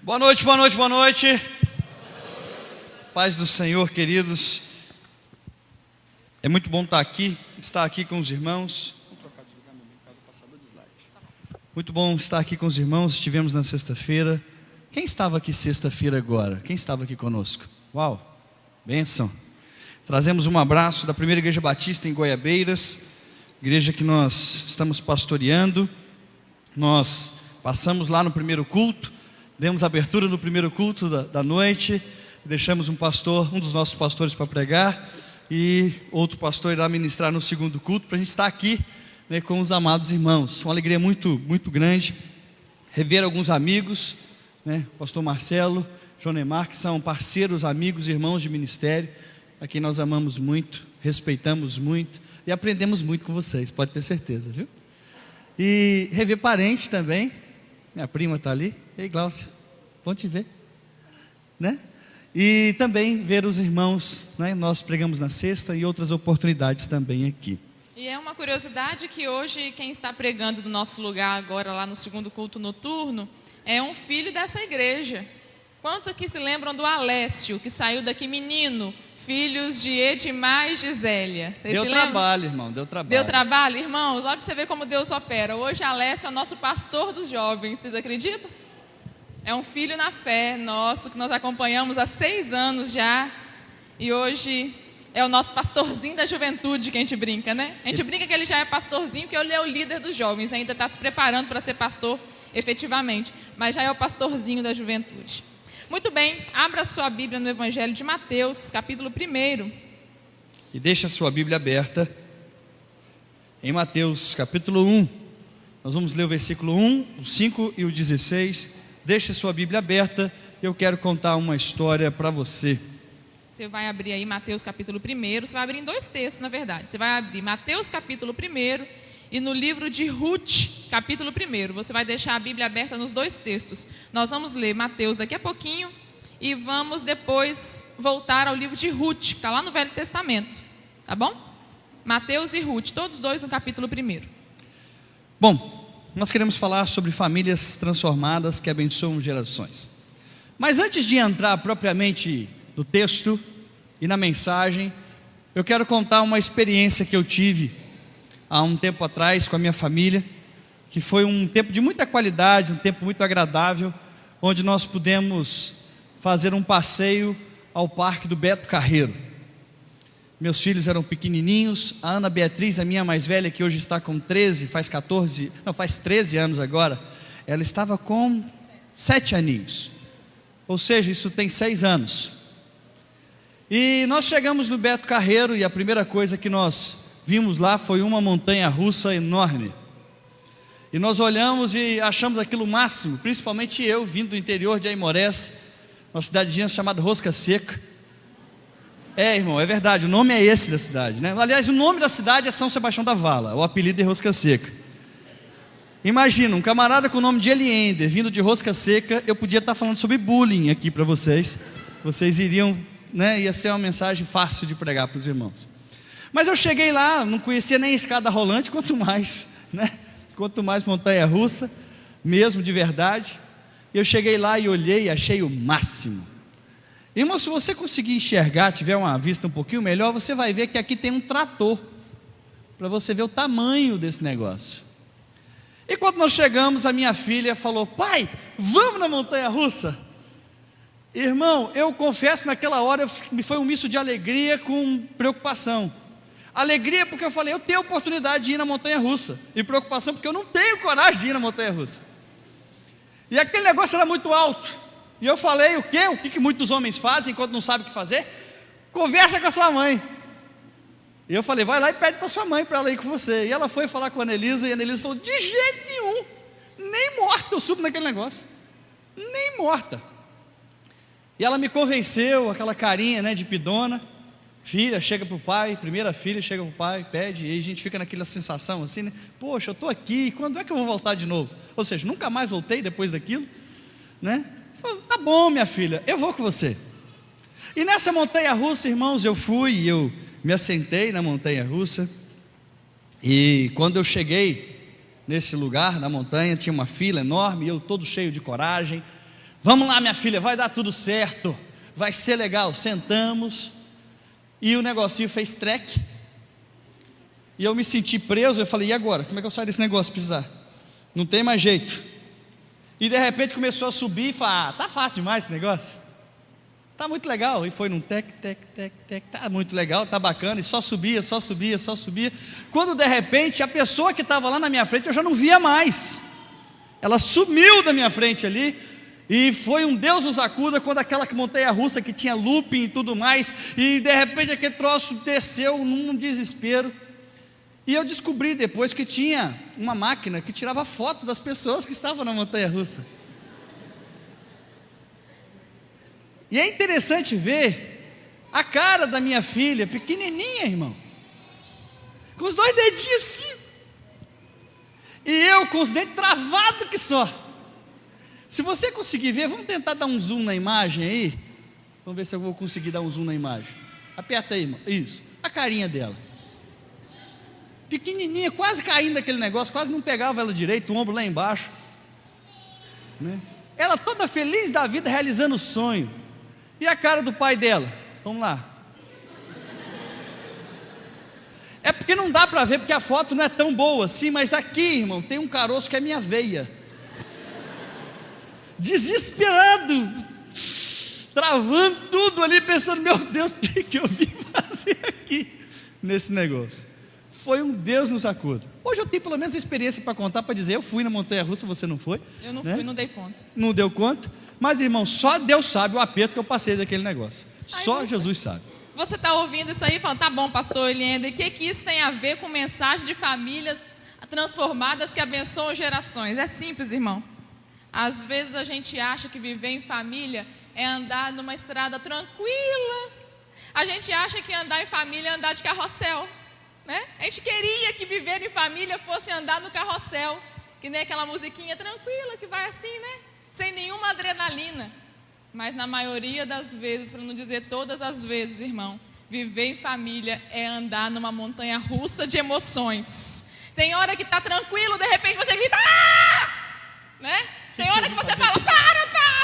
Boa noite, boa noite, boa noite. Paz do Senhor, queridos. É muito bom estar aqui com os irmãos. Muito bom estar aqui com os irmãos. Estivemos na sexta-feira. Quem estava aqui sexta-feira agora? Quem estava aqui conosco? Uau, bênção. Trazemos um abraço da Primeira Igreja Batista em Goiabeiras, igreja que nós estamos pastoreando. Nós passamos lá no primeiro culto, demos abertura no primeiro culto da noite, deixamos um dos nossos pastores para pregar, e outro pastor irá ministrar no segundo culto, para a gente estar aqui, né, com os amados irmãos. Uma alegria muito, muito grande, rever alguns amigos, né, pastor Marcelo, Jonemar, que são parceiros, amigos, irmãos de ministério, a quem nós amamos muito, respeitamos muito, e aprendemos muito com vocês, pode ter certeza, viu? E rever parentes também. Minha prima está ali. Ei, Glaucia, bom te ver, né? E também ver os irmãos, né? Nós pregamos na sexta e outras oportunidades também aqui. E é uma curiosidade que hoje quem está pregando do nosso lugar agora lá no segundo culto noturno é um filho dessa igreja. Quantos aqui se lembram do Alessio, que saiu daqui menino, filhos de Edmar e Gisélia? Deu trabalho, irmão, deu trabalho. Deu trabalho, irmãos? Olha para você ver como Deus opera. Hoje Alessio é o nosso pastor dos jovens, vocês acreditam? É um filho na fé nosso, que nós acompanhamos há 6 anos já, e hoje é o nosso pastorzinho da juventude, que a gente brinca, né? A gente brinca que ele já é pastorzinho, porque ele é o líder dos jovens, ainda está se preparando para ser pastor efetivamente, mas já é o pastorzinho da juventude. Muito bem, abra sua Bíblia no Evangelho de Mateus, capítulo 1. E deixa a sua Bíblia aberta em Mateus, capítulo 1. Nós vamos ler o versículo 1, o 5 e o 16. Deixe a sua Bíblia aberta, eu quero contar uma história para você. Você vai abrir aí Mateus, capítulo 1. Você vai abrir em 2 textos, na verdade. Você vai abrir Mateus, capítulo 1, e no livro de Ruth, capítulo 1. Você vai deixar a Bíblia aberta nos 2 textos. Nós vamos ler Mateus daqui a pouquinho e vamos depois voltar ao livro de Ruth, que está lá no Velho Testamento. Tá bom? Mateus e Ruth, todos 2 no capítulo 1. Bom, nós queremos falar sobre famílias transformadas que abençoam gerações. Mas antes de entrar propriamente no texto e na mensagem, eu quero contar uma experiência que eu tive há um tempo atrás com a minha família, que foi um tempo de muita qualidade, um tempo muito agradável, onde nós pudemos fazer um passeio ao Parque do Beto Carreiro. Meus filhos eram pequenininhos, a Ana Beatriz, a minha mais velha, que hoje está com faz 13 anos agora, ela estava com 7 aninhos, ou seja, isso tem 6 anos. E nós chegamos no Beto Carreiro e a primeira coisa que nós vimos lá foi uma montanha-russa enorme. E nós olhamos e achamos aquilo o máximo, principalmente eu, vindo do interior de Aimorés, uma cidadezinha chamada Rosca Seca. Irmão, é verdade, o nome é esse da cidade, né? Aliás, o nome da cidade é São Sebastião da Vala, o apelido é Rosca Seca. Imagina, um camarada com o nome de Eliender, vindo de Rosca Seca. Eu podia estar falando sobre bullying aqui para vocês. Vocês iriam, né? Ia ser uma mensagem fácil de pregar para os irmãos. Mas eu cheguei lá, não conhecia nem escada rolante, quanto mais, né? Quanto mais montanha-russa, mesmo de verdade. Eu cheguei lá e olhei e achei o máximo. Irmão, se você conseguir enxergar, tiver uma vista um pouquinho melhor, você vai ver que aqui tem um trator, para você ver o tamanho desse negócio. E quando nós chegamos, a minha filha falou: pai, vamos na montanha-russa? Irmão, eu confesso, naquela hora me foi um misto de alegria com preocupação. Alegria porque eu falei, eu tenho a oportunidade de ir na montanha-russa, e preocupação porque eu não tenho coragem de ir na montanha-russa. E aquele negócio era muito alto, e eu falei, o que muitos homens fazem quando não sabem o que fazer? Conversa com a sua mãe. E eu falei, vai lá e pede para sua mãe para ela ir com você. E ela foi falar com a Anelisa, e a Anelisa falou, de jeito nenhum, nem morta eu subo naquele negócio, nem morta. E ela me convenceu, aquela carinha, né, de pidona. Filha chega para o pai, primeira filha chega para o pai, pede, e a gente fica naquela sensação assim, né? Poxa, eu estou aqui, quando é que eu vou voltar de novo? Ou seja, nunca mais voltei depois daquilo, né? Falei, tá bom, minha filha, eu vou com você. E nessa montanha-russa, irmãos, eu me assentei na montanha-russa, e quando eu cheguei nesse lugar, na montanha, tinha uma fila enorme, e eu todo cheio de coragem, Vamos lá, minha filha, vai dar tudo certo, vai ser legal. Sentamos e o negocinho fez treque. E eu me senti preso. Eu falei: e agora? Como é que eu saio desse negócio? Precisar? Não tem mais jeito. E de repente começou a subir e falei: tá fácil demais esse negócio. Tá muito legal. E foi num tec. Tá muito legal, tá bacana. E só subia. Quando de repente a pessoa que estava lá na minha frente eu já não via mais. Ela sumiu da minha frente ali. E foi um Deus nos acuda quando aquela montanha-russa que tinha looping e tudo mais, e de repente aquele troço desceu num desespero. E eu descobri depois que tinha uma máquina que tirava foto das pessoas que estavam na montanha-russa. E é interessante ver a cara da minha filha, pequenininha, irmão, com os 2 dedinhos assim, e eu com os dentes travados que só. Se você conseguir ver, vamos tentar dar um zoom na imagem aí. Vamos ver se eu vou conseguir dar um zoom na imagem. Aperta aí, irmão. Isso, a carinha dela, pequenininha, quase caindo daquele negócio, quase não pegava ela direito, o ombro lá embaixo, né? Ela toda feliz da vida, realizando o sonho. E a cara do pai dela? Vamos lá. É porque não dá para ver, porque a foto não é tão boa assim, mas aqui, irmão, tem um caroço que é minha veia. Desesperado, travando tudo ali, pensando: meu Deus, o que eu vim fazer aqui nesse negócio? Foi um Deus nos acuda. Hoje eu tenho pelo menos experiência para contar, para dizer: eu fui na montanha-russa, você não foi? Eu não né? fui, não dei conta. Não deu conta? Mas, irmão, só Deus sabe o aperto que eu passei daquele negócio. Só Jesus sabe. Você está ouvindo isso aí falando: tá bom, pastor Elienda, e o que isso tem a ver com mensagem de famílias transformadas que abençoam gerações? É simples, irmão. Às vezes a gente acha que viver em família é andar numa estrada tranquila. A gente acha que andar em família é andar de carrossel, né? A gente queria que viver em família fosse andar no carrossel, que nem aquela musiquinha tranquila que vai assim, né? Sem nenhuma adrenalina. Mas na maioria das vezes, para não dizer todas as vezes, irmão, viver em família é andar numa montanha russa de emoções. Tem hora que está tranquilo, de repente você grita: ah! Né? Tem hora que você fala: para,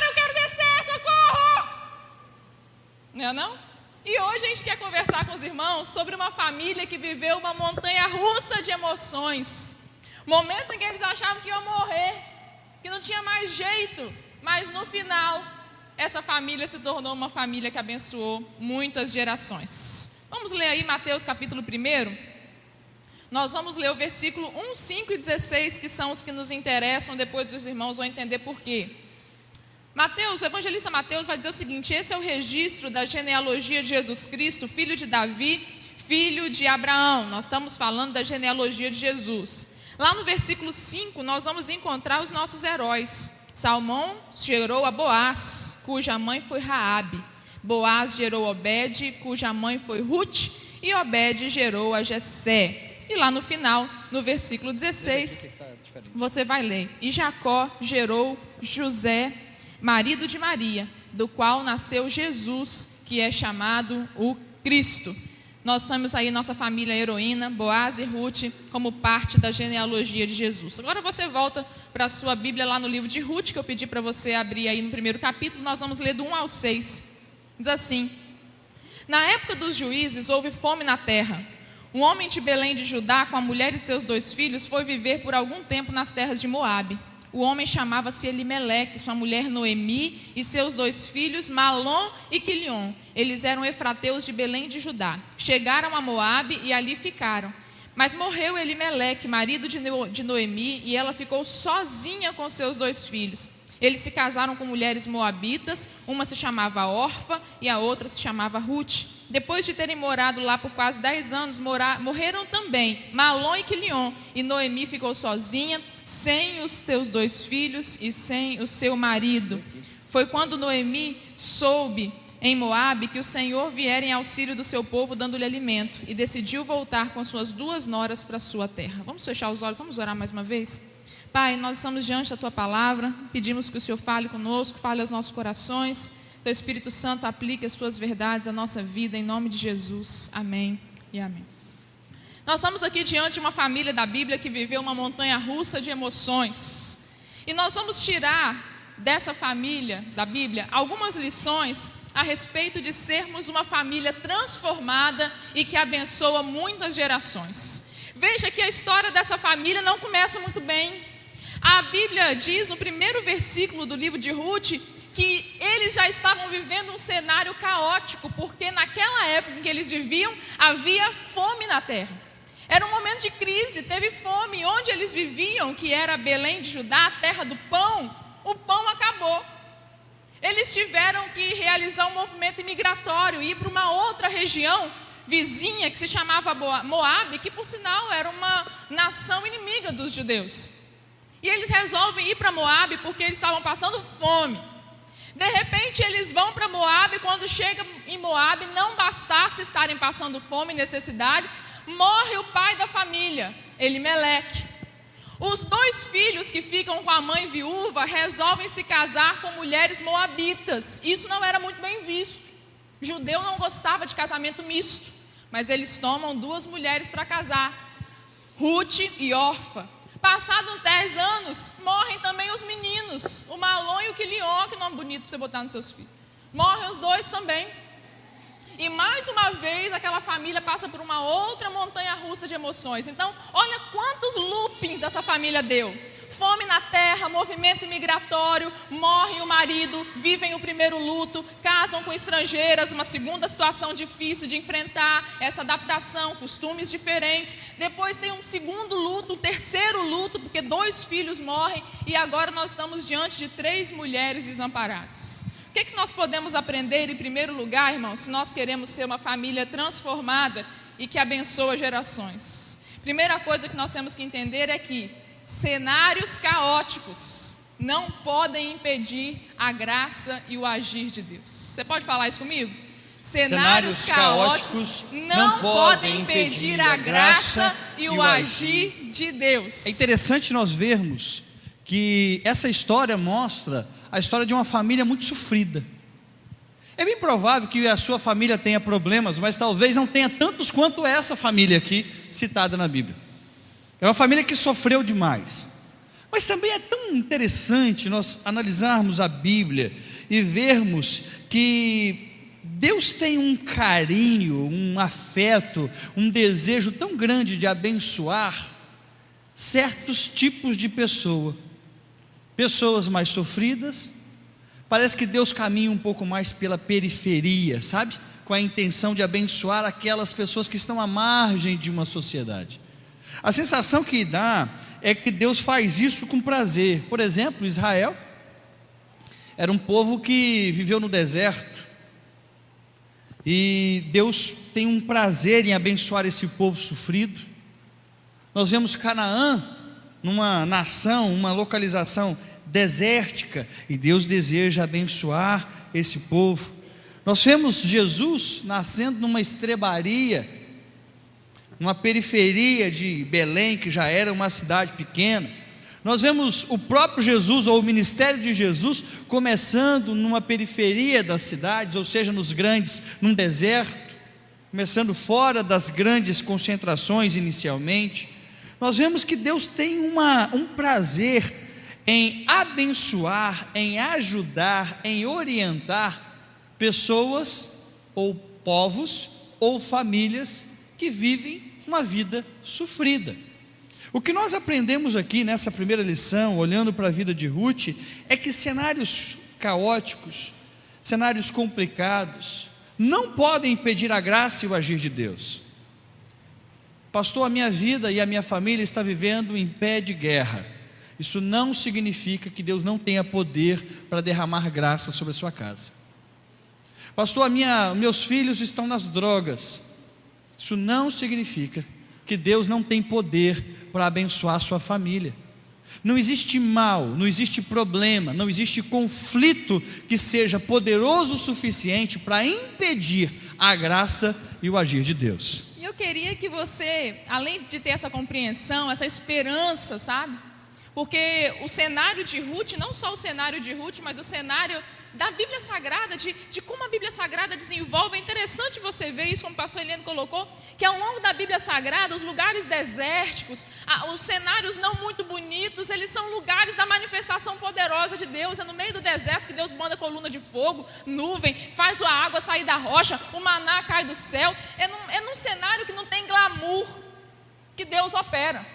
eu quero descer, socorro! Não é não? E hoje a gente quer conversar com os irmãos sobre uma família que viveu uma montanha russa de emoções. Momentos em que eles achavam que iam morrer, que não tinha mais jeito, mas no final, essa família se tornou uma família que abençoou muitas gerações. Vamos ler aí Mateus capítulo 1. Nós vamos ler o versículo 1, 5 e 16, que são os que nos interessam, depois os irmãos vão entender por quê. Mateus, o evangelista Mateus vai dizer o seguinte: esse é o registro da genealogia de Jesus Cristo, filho de Davi, filho de Abraão. Nós estamos falando da genealogia de Jesus. Lá no versículo 5, nós vamos encontrar os nossos heróis. Salmão gerou a Boaz, cuja mãe foi Raabe. Boaz gerou Obed, cuja mãe foi Ruth, e Obed gerou a Jessé. E lá no final, no versículo 16, você vai ler: e Jacó gerou José, marido de Maria, do qual nasceu Jesus, que é chamado o Cristo. Nós temos aí nossa família heroína, Boaz e Ruth, como parte da genealogia de Jesus. Agora você volta para a sua Bíblia lá no livro de Ruth, que eu pedi para você abrir aí no 1º capítulo. Nós vamos ler do 1 ao 6. Diz assim: na época dos juízes houve fome na terra. Um homem de Belém de Judá, com a mulher e seus 2 filhos, foi viver por algum tempo nas terras de Moabe. O homem chamava-se Elimeleque, sua mulher Noemi e seus 2 filhos, Malom e Quilion. Eles eram efrateus de Belém de Judá. Chegaram a Moabe e ali ficaram. Mas morreu Elimeleque, marido de Noemi, e ela ficou sozinha com seus 2 filhos. Eles se casaram com mulheres moabitas, uma se chamava Orfa e a outra se chamava Ruth. Depois de terem morado lá por quase 10 anos, morreram também Malom e Quilion, e Noemi ficou sozinha, sem os seus 2 filhos e sem o seu marido. Foi quando Noemi soube em Moabe que o Senhor viera em auxílio do seu povo, dando-lhe alimento, e decidiu voltar com suas 2 noras para sua terra. Vamos fechar os olhos, vamos orar mais uma vez? Pai, nós estamos diante da Tua Palavra, pedimos que o Senhor fale conosco, fale aos nossos corações, Teu Espírito Santo aplique as Suas verdades à nossa vida, em nome de Jesus, amém e amém. Nós estamos aqui diante de uma família da Bíblia que viveu uma montanha russa de emoções, e nós vamos tirar dessa família da Bíblia algumas lições a respeito de sermos uma família transformada e que abençoa muitas gerações. Veja que a história dessa família não começa muito bem. A Bíblia diz no primeiro versículo do livro de Ruth que eles já estavam vivendo um cenário caótico, porque naquela época em que eles viviam, havia fome na terra. Era um momento de crise, teve fome. Onde eles viviam, que era Belém de Judá, a terra do pão, o pão acabou. Eles tiveram que realizar um movimento imigratório, ir para uma outra região vizinha, que se chamava Moabe, que por sinal era uma nação inimiga dos judeus. E eles resolvem ir para Moabe porque eles estavam passando fome. De repente eles vão para Moabe, quando chegam em Moabe, não bastasse estarem passando fome e necessidade, morre o pai da família, Elimeleque. Os 2 filhos que ficam com a mãe viúva resolvem se casar com mulheres moabitas. Isso não era muito bem visto. O judeu não gostava de casamento misto, mas eles tomam 2 mulheres para casar, Ruth e Orfa. Passados 10 anos, morrem também os meninos, o Malom e o Quilion, que nome bonito para você botar nos seus filhos. Morrem os 2 também. E mais uma vez, aquela família passa por uma outra montanha-russa de emoções. Então, olha quantos loopings essa família deu. Fome na terra, movimento imigratório, morre o marido, vivem o primeiro luto, casam com estrangeiras, uma segunda situação difícil de enfrentar, essa adaptação, costumes diferentes. Depois tem um segundo luto, um terceiro luto, porque 2 filhos morrem, e agora nós estamos diante de 3 mulheres desamparadas. O que nós podemos aprender em primeiro lugar, irmãos, se nós queremos ser uma família transformada e que abençoa gerações? Primeira coisa que nós temos que entender é que cenários caóticos não podem impedir a graça e o agir de Deus. Você pode falar isso comigo? Cenários caóticos não podem impedir a graça e o agir de Deus. É interessante nós vermos que essa história mostra a história de uma família muito sofrida. É bem provável que a sua família tenha problemas, mas talvez não tenha tantos quanto essa família aqui citada na Bíblia. É uma família que sofreu demais. Mas também é tão interessante nós analisarmos a Bíblia e vermos que Deus tem um carinho, um afeto, um desejo tão grande de abençoar certos tipos de pessoa. Pessoas mais sofridas. Parece que Deus caminha um pouco mais pela periferia, sabe? Com a intenção de abençoar aquelas pessoas que estão à margem de uma sociedade. A sensação que dá é que Deus faz isso com prazer. Por exemplo, Israel era um povo que viveu no deserto, e Deus tem um prazer em abençoar esse povo sofrido. Nós vemos Canaã, numa nação, uma localização desértica, e Deus deseja abençoar esse povo. Nós vemos Jesus nascendo numa estrebaria, numa periferia de Belém, que já era uma cidade pequena. Nós vemos o próprio Jesus, ou o ministério de Jesus, começando numa periferia das cidades, ou seja, num deserto, começando fora das grandes concentrações inicialmente. Nós vemos que Deus tem um prazer em abençoar, em ajudar, em orientar pessoas, ou povos, ou famílias que vivem uma vida sofrida. O que nós aprendemos aqui nessa primeira lição, olhando para a vida de Ruth, é que cenários caóticos, cenários complicados, não podem impedir a graça e o agir de Deus. Pastor, a minha vida e a minha família está vivendo em pé de guerra. Isso não significa que Deus não tenha poder para derramar graça sobre a sua casa. Pastor, meus filhos estão nas drogas. Isso não significa que Deus não tem poder para abençoar a sua família. Não existe mal, não existe problema, não existe conflito que seja poderoso o suficiente para impedir a graça e o agir de Deus. E eu queria que você, além de ter essa compreensão, essa esperança, sabe? Porque o cenário de Ruth, não só o cenário de Ruth, mas o cenário da Bíblia Sagrada, de como a Bíblia Sagrada desenvolve. É interessante você ver isso, como o pastor Eliane colocou, que ao longo da Bíblia Sagrada, os lugares desérticos, os cenários não muito bonitos, eles são lugares da manifestação poderosa de Deus. É no meio do deserto que Deus manda coluna de fogo, nuvem, faz a água sair da rocha, o maná cai do céu. É num cenário que não tem glamour que Deus opera.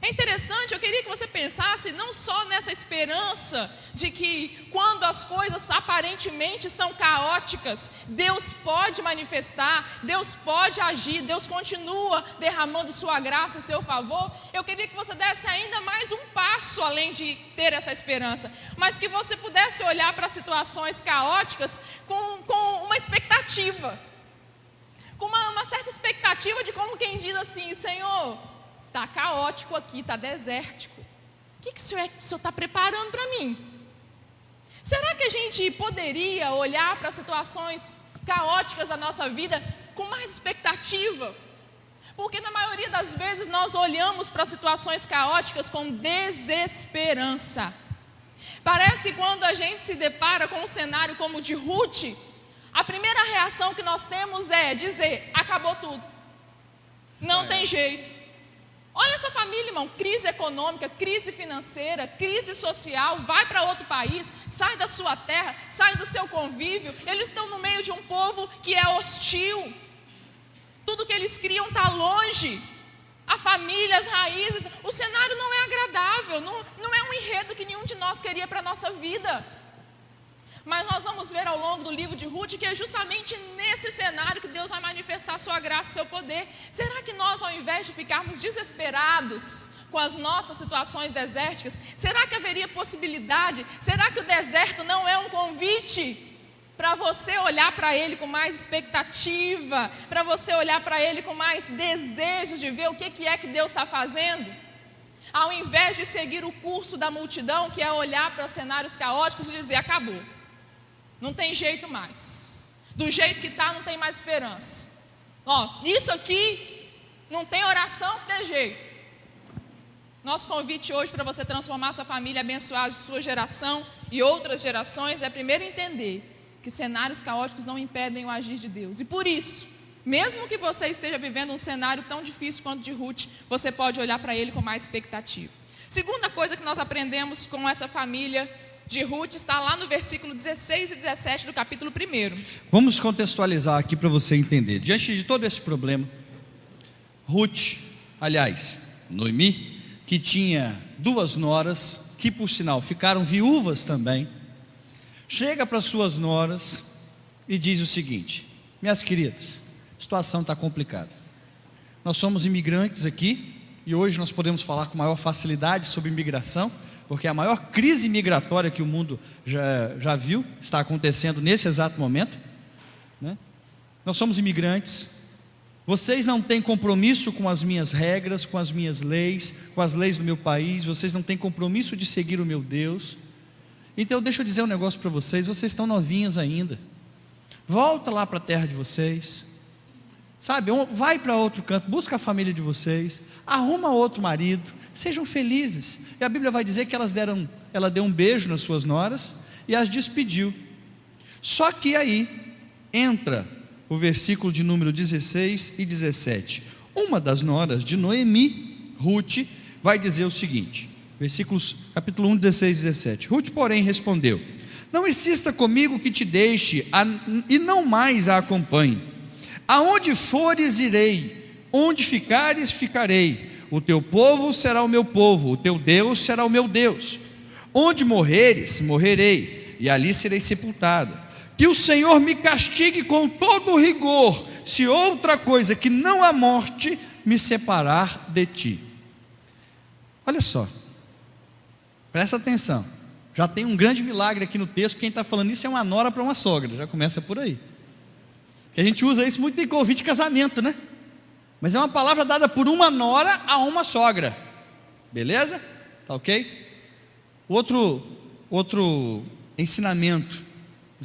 É interessante, eu queria que você pensasse não só nessa esperança de que quando as coisas aparentemente estão caóticas, Deus pode manifestar, Deus pode agir, Deus continua derramando sua graça, seu favor. Eu queria que você desse ainda mais um passo além de ter essa esperança, mas que você pudesse olhar para situações caóticas com uma expectativa, com uma certa expectativa de como quem diz assim: Senhor, está caótico aqui, está desértico, o que o Senhor está preparando para mim? Será que a gente poderia olhar para situações caóticas da nossa vida com mais expectativa? Porque na maioria das vezes nós olhamos para situações caóticas com desesperança. Parece que quando a gente se depara com um cenário como o de Ruth, a primeira reação que nós temos é dizer: acabou tudo, não tem jeito. Olha essa família, irmão, crise econômica, crise financeira, crise social, vai para outro país, sai da sua terra, sai do seu convívio. Eles estão no meio de um povo que é hostil, tudo que eles criam está longe, a família, as raízes, o cenário não é agradável, não é um enredo que nenhum de nós queria para a nossa vida. Mas nós vamos ver ao longo do livro de Ruth que é justamente nesse cenário que Deus vai manifestar sua graça e seu poder. Será que nós, ao invés de ficarmos desesperados com as nossas situações desérticas, será que haveria possibilidade? Será que o deserto não é um convite para você olhar para ele com mais expectativa, para você olhar para ele com mais desejo de ver o que é que Deus está fazendo? Ao invés de seguir o curso da multidão, que é olhar para os cenários caóticos e dizer: acabou, não tem jeito mais, do jeito que está não tem mais esperança, isso aqui não tem oração que dê jeito. Nosso convite hoje para você transformar sua família, abençoar a sua geração e outras gerações, é primeiro entender que cenários caóticos não impedem o agir de Deus. E por isso, mesmo que você esteja vivendo um cenário tão difícil quanto de Ruth, você pode olhar para ele com mais expectativa. Segunda coisa que nós aprendemos com essa família de Ruth está lá no versículo 16 e 17 do capítulo 1. Vamos contextualizar aqui para você entender. Diante de todo esse problema, Ruth, aliás, Noemi, que tinha 2 noras, que por sinal ficaram viúvas também, chega para suas noras e diz o seguinte: minhas queridas, a situação está complicada. Nós somos imigrantes aqui e hoje nós podemos falar com maior facilidade sobre imigração, porque a maior crise migratória que o mundo já viu está acontecendo nesse exato momento, né? Nós somos imigrantes, vocês não têm compromisso com as minhas regras, com as minhas leis, com as leis do meu país, vocês não têm compromisso de seguir o meu Deus. Então deixa eu dizer um negócio para vocês: vocês estão novinhas ainda, volta lá para a terra de vocês, sabe, vai para outro canto, busca a família de vocês, arruma outro marido, sejam felizes. E a Bíblia vai dizer que ela deu um beijo nas suas noras e as despediu. Só que aí entra o versículo de número 16 e 17. Uma das noras de Noemi, Ruth, vai dizer o seguinte, versículos, capítulo 1, 16 e 17. Ruth, porém, respondeu: não insista comigo que te deixe e não mais a acompanhe. Aonde fores irei, onde ficares ficarei. O teu povo será o meu povo, o teu Deus será o meu Deus. Onde morreres, morrerei, e ali serei sepultada. Que o Senhor me castigue com todo o rigor, se outra coisa que não a morte me separar de ti. Olha só, presta atenção, já tem um grande milagre aqui no texto. Quem está falando isso é uma nora para uma sogra, já começa por aí. Que a gente usa isso muito em convite de casamento, né? Mas é uma palavra dada por uma nora a uma sogra, beleza? Tá ok? Outro ensinamento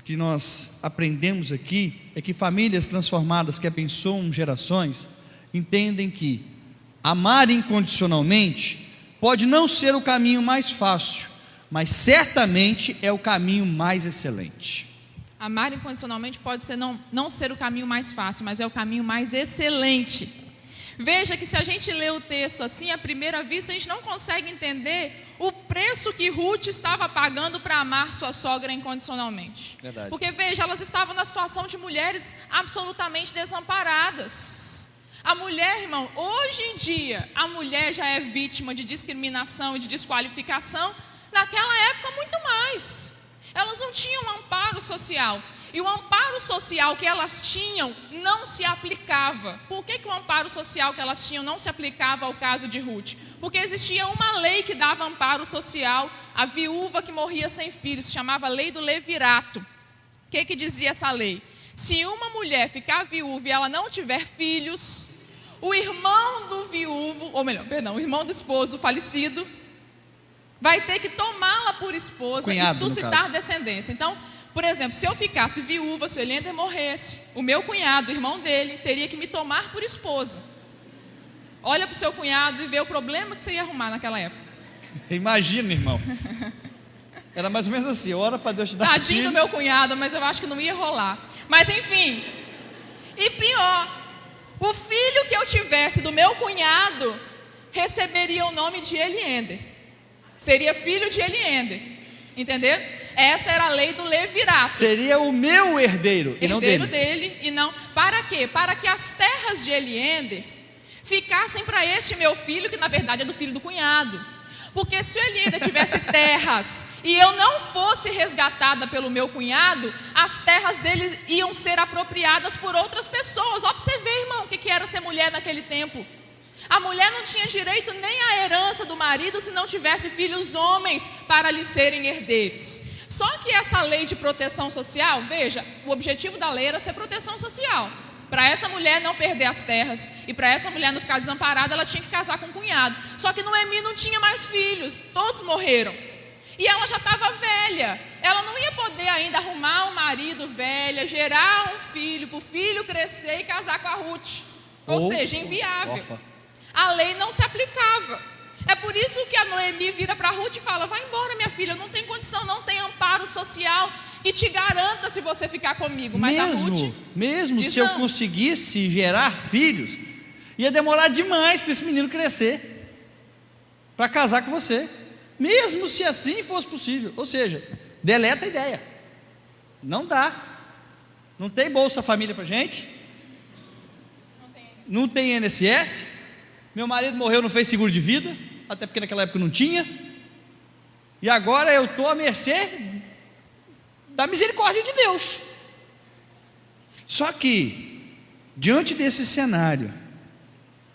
que nós aprendemos aqui é que famílias transformadas que abençoam gerações entendem que amar incondicionalmente pode não ser o caminho mais fácil, mas certamente é o caminho mais excelente. Amar incondicionalmente pode ser não ser o caminho mais fácil, mas é o caminho mais excelente. Veja que se a gente lê o texto assim, à primeira vista, a gente não consegue entender o preço que Ruth estava pagando para amar sua sogra incondicionalmente. Verdade. Porque veja, elas estavam na situação de mulheres absolutamente desamparadas. A mulher, irmão, hoje em dia, a mulher já é vítima de discriminação e de desqualificação. Naquela época, muito mais. Elas não tinham amparo social. E o amparo social que elas tinham não se aplicava. Por que o amparo social que elas tinham não se aplicava ao caso de Ruth? Porque existia uma lei que dava amparo social à viúva que morria sem filhos, se chamava Lei do Levirato. O que dizia essa lei? Se uma mulher ficar viúva e ela não tiver filhos, o irmão do viúvo, ou melhor, perdão, o irmão do esposo falecido, vai ter que tomá-la por esposa, cunhado, e suscitar descendência. Então, por exemplo, se eu ficasse viúva, se o Eliender morresse, o meu cunhado, o irmão dele, teria que me tomar por esposa. Olha para o seu cunhado e vê o problema que você ia arrumar naquela época. Imagina, irmão. Era mais ou menos assim, ora para Deus te dar Tadinho filho. do meu cunhado, mas eu acho que não ia rolar. Mas enfim, e pior, o filho que eu tivesse do meu cunhado receberia o nome de Eliender. Seria filho de Eliender, entendeu? Essa era a lei do levirato. Seria o meu herdeiro e não dele. Dele e não. Para quê? Para que as terras de Eliender ficassem para este meu filho, que na verdade é do filho do cunhado. Porque se o Eliender tivesse terras e eu não fosse resgatada pelo meu cunhado, as terras dele iam ser apropriadas por outras pessoas. Ó, para você ver, irmão, o que era ser mulher naquele tempo. A mulher não tinha direito nem à herança do marido se não tivesse filhos homens para lhe serem herdeiros. Só que essa lei de proteção social, veja, o objetivo da lei era ser proteção social. Para essa mulher não perder as terras e para essa mulher não ficar desamparada, ela tinha que casar com o cunhado. Só que Noemi não tinha mais filhos, todos morreram. E ela já estava velha, ela não ia poder ainda arrumar um marido velha, gerar um filho, para o filho crescer e casar com a Ruth. Ou seja, inviável. Órfã. A lei não se aplicava. É por isso que a Noemi vira para Ruth e fala: vai embora, minha filha, eu não tenho condição, não tem amparo social que te garanta se você ficar comigo. Mas mesmo se eu não. conseguisse gerar filhos, ia demorar demais para esse menino crescer, para casar com você, mesmo se assim fosse possível. Ou seja, deleta a ideia. Não dá. Não tem Bolsa Família para gente, não tem INSS. Meu marido morreu, não fez seguro de vida, até porque naquela época não tinha. E agora eu estou à mercê da misericórdia de Deus. Só que, diante desse cenário,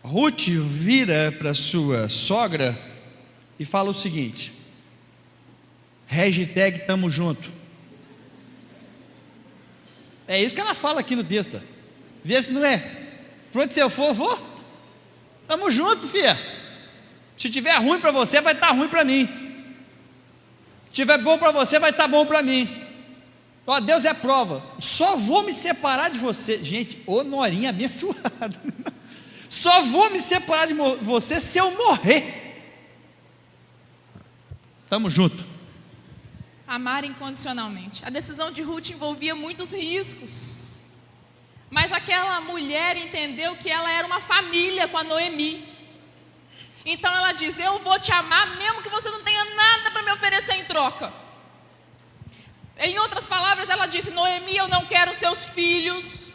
Ruth vira para sua sogra e fala o seguinte: hashtag tamo junto. É isso que ela fala aqui no texto. Vê se não é. Para onde você for, eu vou. Tamo junto, filha. Se tiver ruim para você, vai estar ruim para mim. Se tiver bom para você, vai estar bom para mim. Ó, Deus é a prova. Só vou me separar de você. Gente, ô norinha abençoada. Só vou me separar de você se eu morrer. Tamo junto. Amar incondicionalmente. A decisão de Ruth envolvia muitos riscos. Mas aquela mulher entendeu que ela era uma família com a Noemi. Então ela diz: eu vou te amar mesmo que você não tenha nada para me oferecer em troca. Em outras palavras, ela disse: Noemi, eu não quero seus filhos.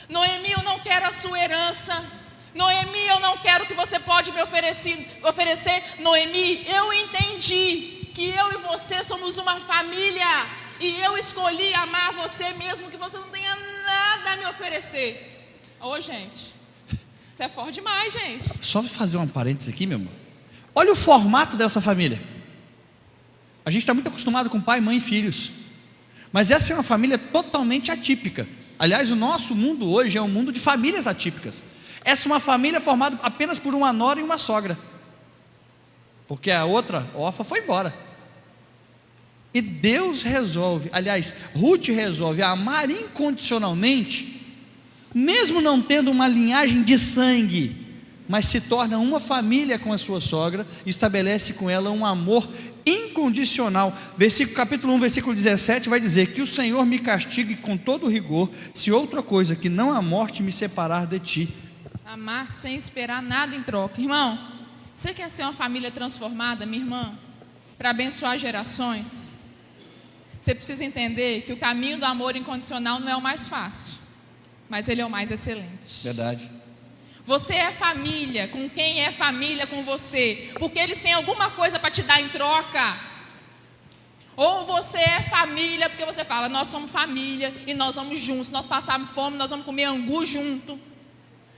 Noemi, eu não quero a sua herança. Noemi, eu não quero o que você pode me oferecer. Noemi, eu entendi que eu e você somos uma família, e eu escolhi amar você mesmo que você não tenha nada a me oferecer. Ô, gente, isso é forte demais, gente. Só fazer um parênteses aqui, meu irmão. Olha o formato dessa família. A gente está muito acostumado com pai, mãe e filhos, mas essa é uma família totalmente atípica. Aliás, o nosso mundo hoje é um mundo de famílias atípicas. Essa é uma família formada apenas por uma nora e uma sogra, porque a outra órfã foi embora. E Deus resolve, aliás, Ruth resolve amar incondicionalmente, mesmo não tendo uma linhagem de sangue, mas se torna uma família com a sua sogra, estabelece com ela um amor incondicional. Capítulo 1, versículo 17 vai dizer que o Senhor me castigue com todo rigor, se outra coisa que não a morte me separar de ti. Amar sem esperar nada em troca. Irmão, você quer ser uma família transformada, minha irmã, para abençoar gerações? Você precisa entender que o caminho do amor incondicional não é o mais fácil, mas ele é o mais excelente. Verdade. Você é família com quem é família com você, porque eles têm alguma coisa para te dar em troca. Ou você é família porque você fala, nós somos família e nós vamos juntos. Se nós passarmos fome, nós vamos comer angu junto.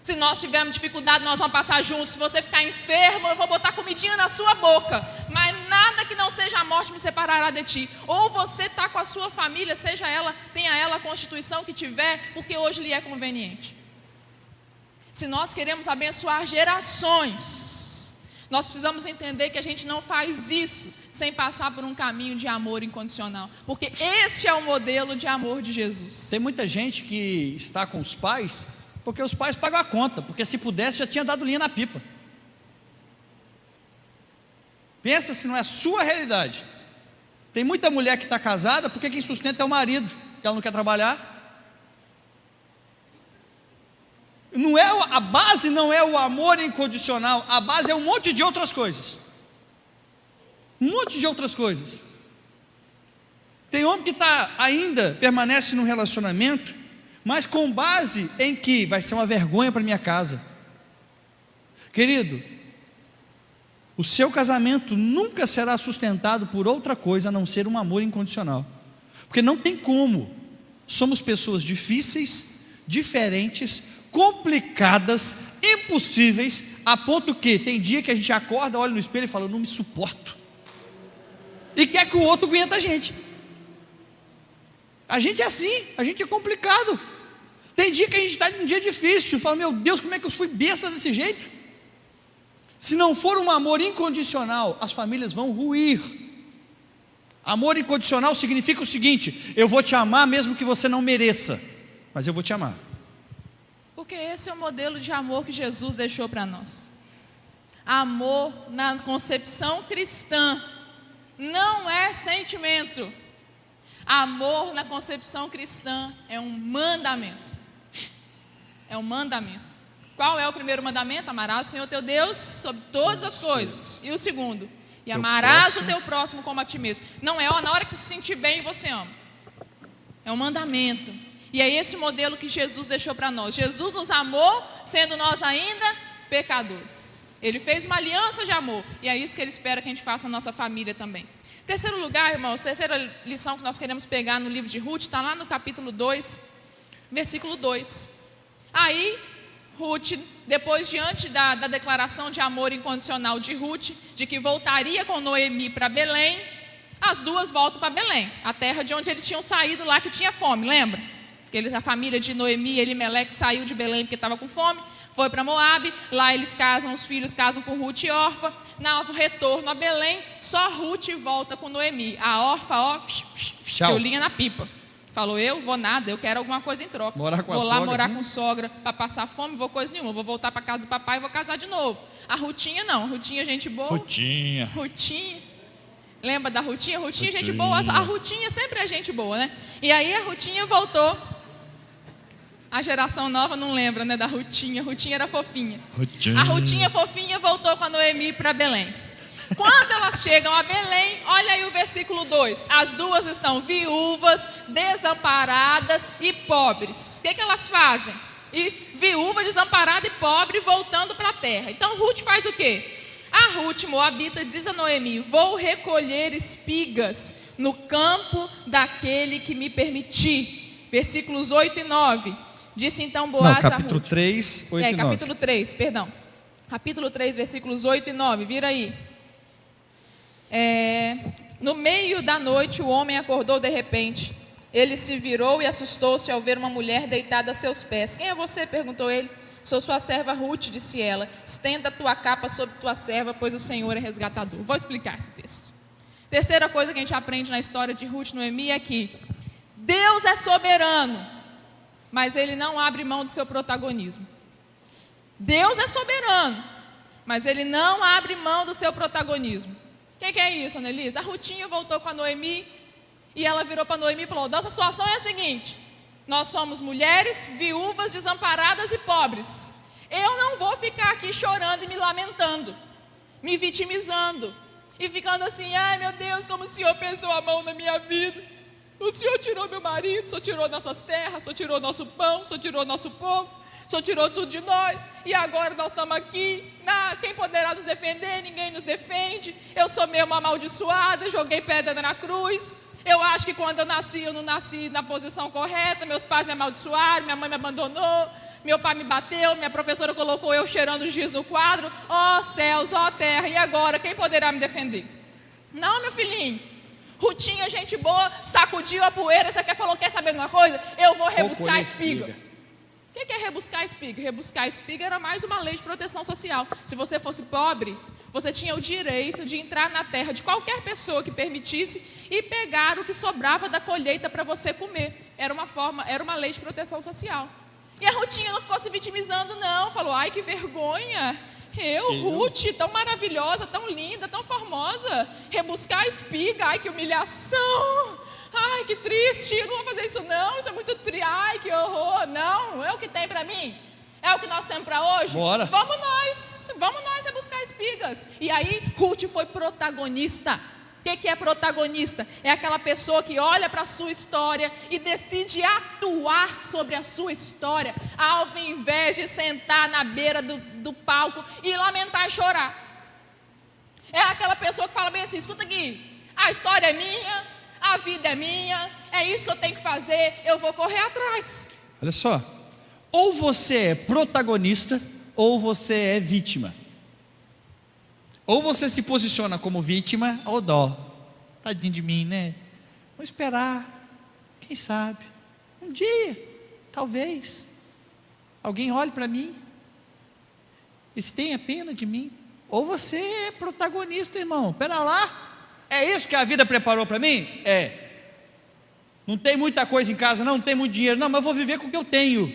Se nós tivermos dificuldade, nós vamos passar juntos. Se você ficar enfermo, eu vou botar comidinha na sua boca. Mas nada que não seja a morte me separará de ti. Ou você está com a sua família, seja ela, tenha ela a constituição que tiver, porque hoje lhe é conveniente. Se nós queremos abençoar gerações, nós precisamos entender que a gente não faz isso sem passar por um caminho de amor incondicional. Porque este é o modelo de amor de Jesus. Tem muita gente que está com os pais porque os pais pagam a conta, porque se pudesse já tinha dado linha na pipa. Pensa se não é a sua realidade. Tem muita mulher que está casada porque quem sustenta é o marido, que ela não quer trabalhar. A base não é o amor incondicional, a base é um monte de outras coisas. Um monte de outras coisas. Tem homem que ainda permanece num relacionamento, mas com base em que vai ser uma vergonha para minha casa. Querido, o seu casamento nunca será sustentado por outra coisa a não ser um amor incondicional. Porque não tem como. Somos pessoas difíceis, diferentes, complicadas, impossíveis, a ponto que tem dia que a gente acorda, olha no espelho e fala, eu não me suporto, e quer que o outro aguente a gente. A gente é assim, a gente é complicado. Tem dia que a gente está num dia difícil, fala, meu Deus, como é que eu fui besta desse jeito? Se não for um amor incondicional, as famílias vão ruir. Amor incondicional significa o seguinte, eu vou te amar mesmo que você não mereça, mas eu vou te amar. Porque esse é o modelo de amor que Jesus deixou para nós. Amor na concepção cristã não é sentimento. Amor na concepção cristã é um mandamento. É um mandamento. Qual é o primeiro mandamento? Amarás o Senhor teu Deus sobre todas as coisas. E o segundo? E amarás o teu próximo como a ti mesmo. Não é na hora que você se sentir bem você ama. É um mandamento. E é esse modelo que Jesus deixou para nós. Jesus nos amou, sendo nós ainda pecadores. Ele fez uma aliança de amor. E é isso que Ele espera que a gente faça na nossa família também. Terceiro lugar, irmãos, terceira lição que nós queremos pegar no livro de Ruth, está lá no capítulo 2, versículo 2. Aí, Ruth, depois diante da declaração de amor incondicional de Ruth, de que voltaria com Noemi para Belém, as duas voltam para Belém, a terra de onde eles tinham saído lá que tinha fome, lembra? A família de Noemi e Elimeleque saiu de Belém porque estava com fome, foi para Moabe, lá eles casam, os filhos casam com Ruth e Orfa. No retorno a Belém, só Ruth volta com Noemi. A Orfa, deu linha na pipa. Falou, eu vou nada, eu quero alguma coisa em troca. Vou lá morar com sogra para passar fome, vou coisa nenhuma, vou voltar para casa do papai e vou casar de novo. A Rutinha não, a Rutinha gente boa. Rutinha. Lembra da Rutinha? Rutinha gente boa, a Rutinha sempre é gente boa, né? E aí a Rutinha voltou. A geração nova não lembra, né, da Rutinha. Rutinha era fofinha. A Rutinha fofinha voltou com a Noemi para Belém. Quando elas chegam a Belém, olha aí o versículo 2. As duas estão viúvas, desamparadas e pobres. O que elas fazem? E viúva, desamparada e pobre, voltando para a terra. Então Ruth faz o quê? A Ruth moabita diz a Noemi, vou recolher espigas no campo daquele que me permitir. Versículos 8 e 9. Disse então Boaz a Ruth. Capítulo 3, 8 e 9. Capítulo 3, perdão. Capítulo 3, versículos 8 e 9. Vira aí. No meio da noite o homem acordou de repente. Ele se virou e assustou-se ao ver uma mulher deitada a seus pés. Quem é você? Perguntou ele. Sou sua serva Ruth, disse ela. Estenda a tua capa sobre tua serva, pois o Senhor é resgatador. Vou explicar esse texto. Terceira coisa que a gente aprende na história de Ruth e Noemi é que Deus é soberano, mas Ele não abre mão do seu protagonismo. Deus é soberano, mas Ele não abre mão do seu protagonismo. O que é isso, Annelise? A Rutinha voltou com a Noemi e ela virou para a Noemi e falou: nossa situação é a seguinte: nós somos mulheres, viúvas, desamparadas e pobres. Eu não vou ficar aqui chorando e me lamentando, me vitimizando e ficando assim: ai meu Deus, como o Senhor pesou a mão na minha vida. O Senhor tirou meu marido, o Senhor tirou nossas terras, o Senhor tirou nosso pão, o Senhor tirou nosso povo, o Senhor tirou tudo de nós, e agora nós estamos aqui, quem poderá nos defender? Ninguém nos defende. Eu sou mesmo amaldiçoada, joguei pedra na cruz. Eu acho que quando eu não nasci na posição correta, meus pais me amaldiçoaram, minha mãe me abandonou, meu pai me bateu, minha professora colocou eu cheirando giz no quadro. Ó céus, ó terra, e agora quem poderá me defender? Não, meu filhinho, Rutinha, gente boa, sacudiu a poeira, você falou: quer saber de uma coisa? Eu vou rebuscar a espiga. O que é rebuscar a espiga? Rebuscar a espiga era mais uma lei de proteção social. Se você fosse pobre, você tinha o direito de entrar na terra de qualquer pessoa que permitisse e pegar o que sobrava da colheita para você comer. Era uma lei de proteção social. E a Rutinha não ficou se vitimizando, não. Falou: ai, que vergonha. Ruth, tão maravilhosa, tão linda, tão formosa. Rebuscar a espiga, ai, que humilhação. Ai, que triste, eu não vou fazer isso não, isso é muito triste, ai, que horror. Não, é o que tem para mim, é o que nós temos para hoje. Bora. Vamos nós rebuscar espigas. E aí, Ruth foi protagonista. O que é protagonista? É aquela pessoa que olha para a sua história e decide atuar sobre a sua história, ao invés de sentar na beira do palco e lamentar e chorar. É aquela pessoa que fala bem assim: escuta aqui, a história é minha, a vida é minha, é isso que eu tenho que fazer, eu vou correr atrás. Olha só, ou você é protagonista ou você é vítima. Ou você se posiciona como vítima, ou dó, tadinho de mim, né? Vou esperar, quem sabe, um dia, talvez, alguém olhe para mim e tenha pena de mim. Ou você é protagonista, irmão. Pera lá, é isso que a vida preparou para mim? É. Não tem muita coisa em casa, não tem muito dinheiro, não, mas eu vou viver com o que eu tenho.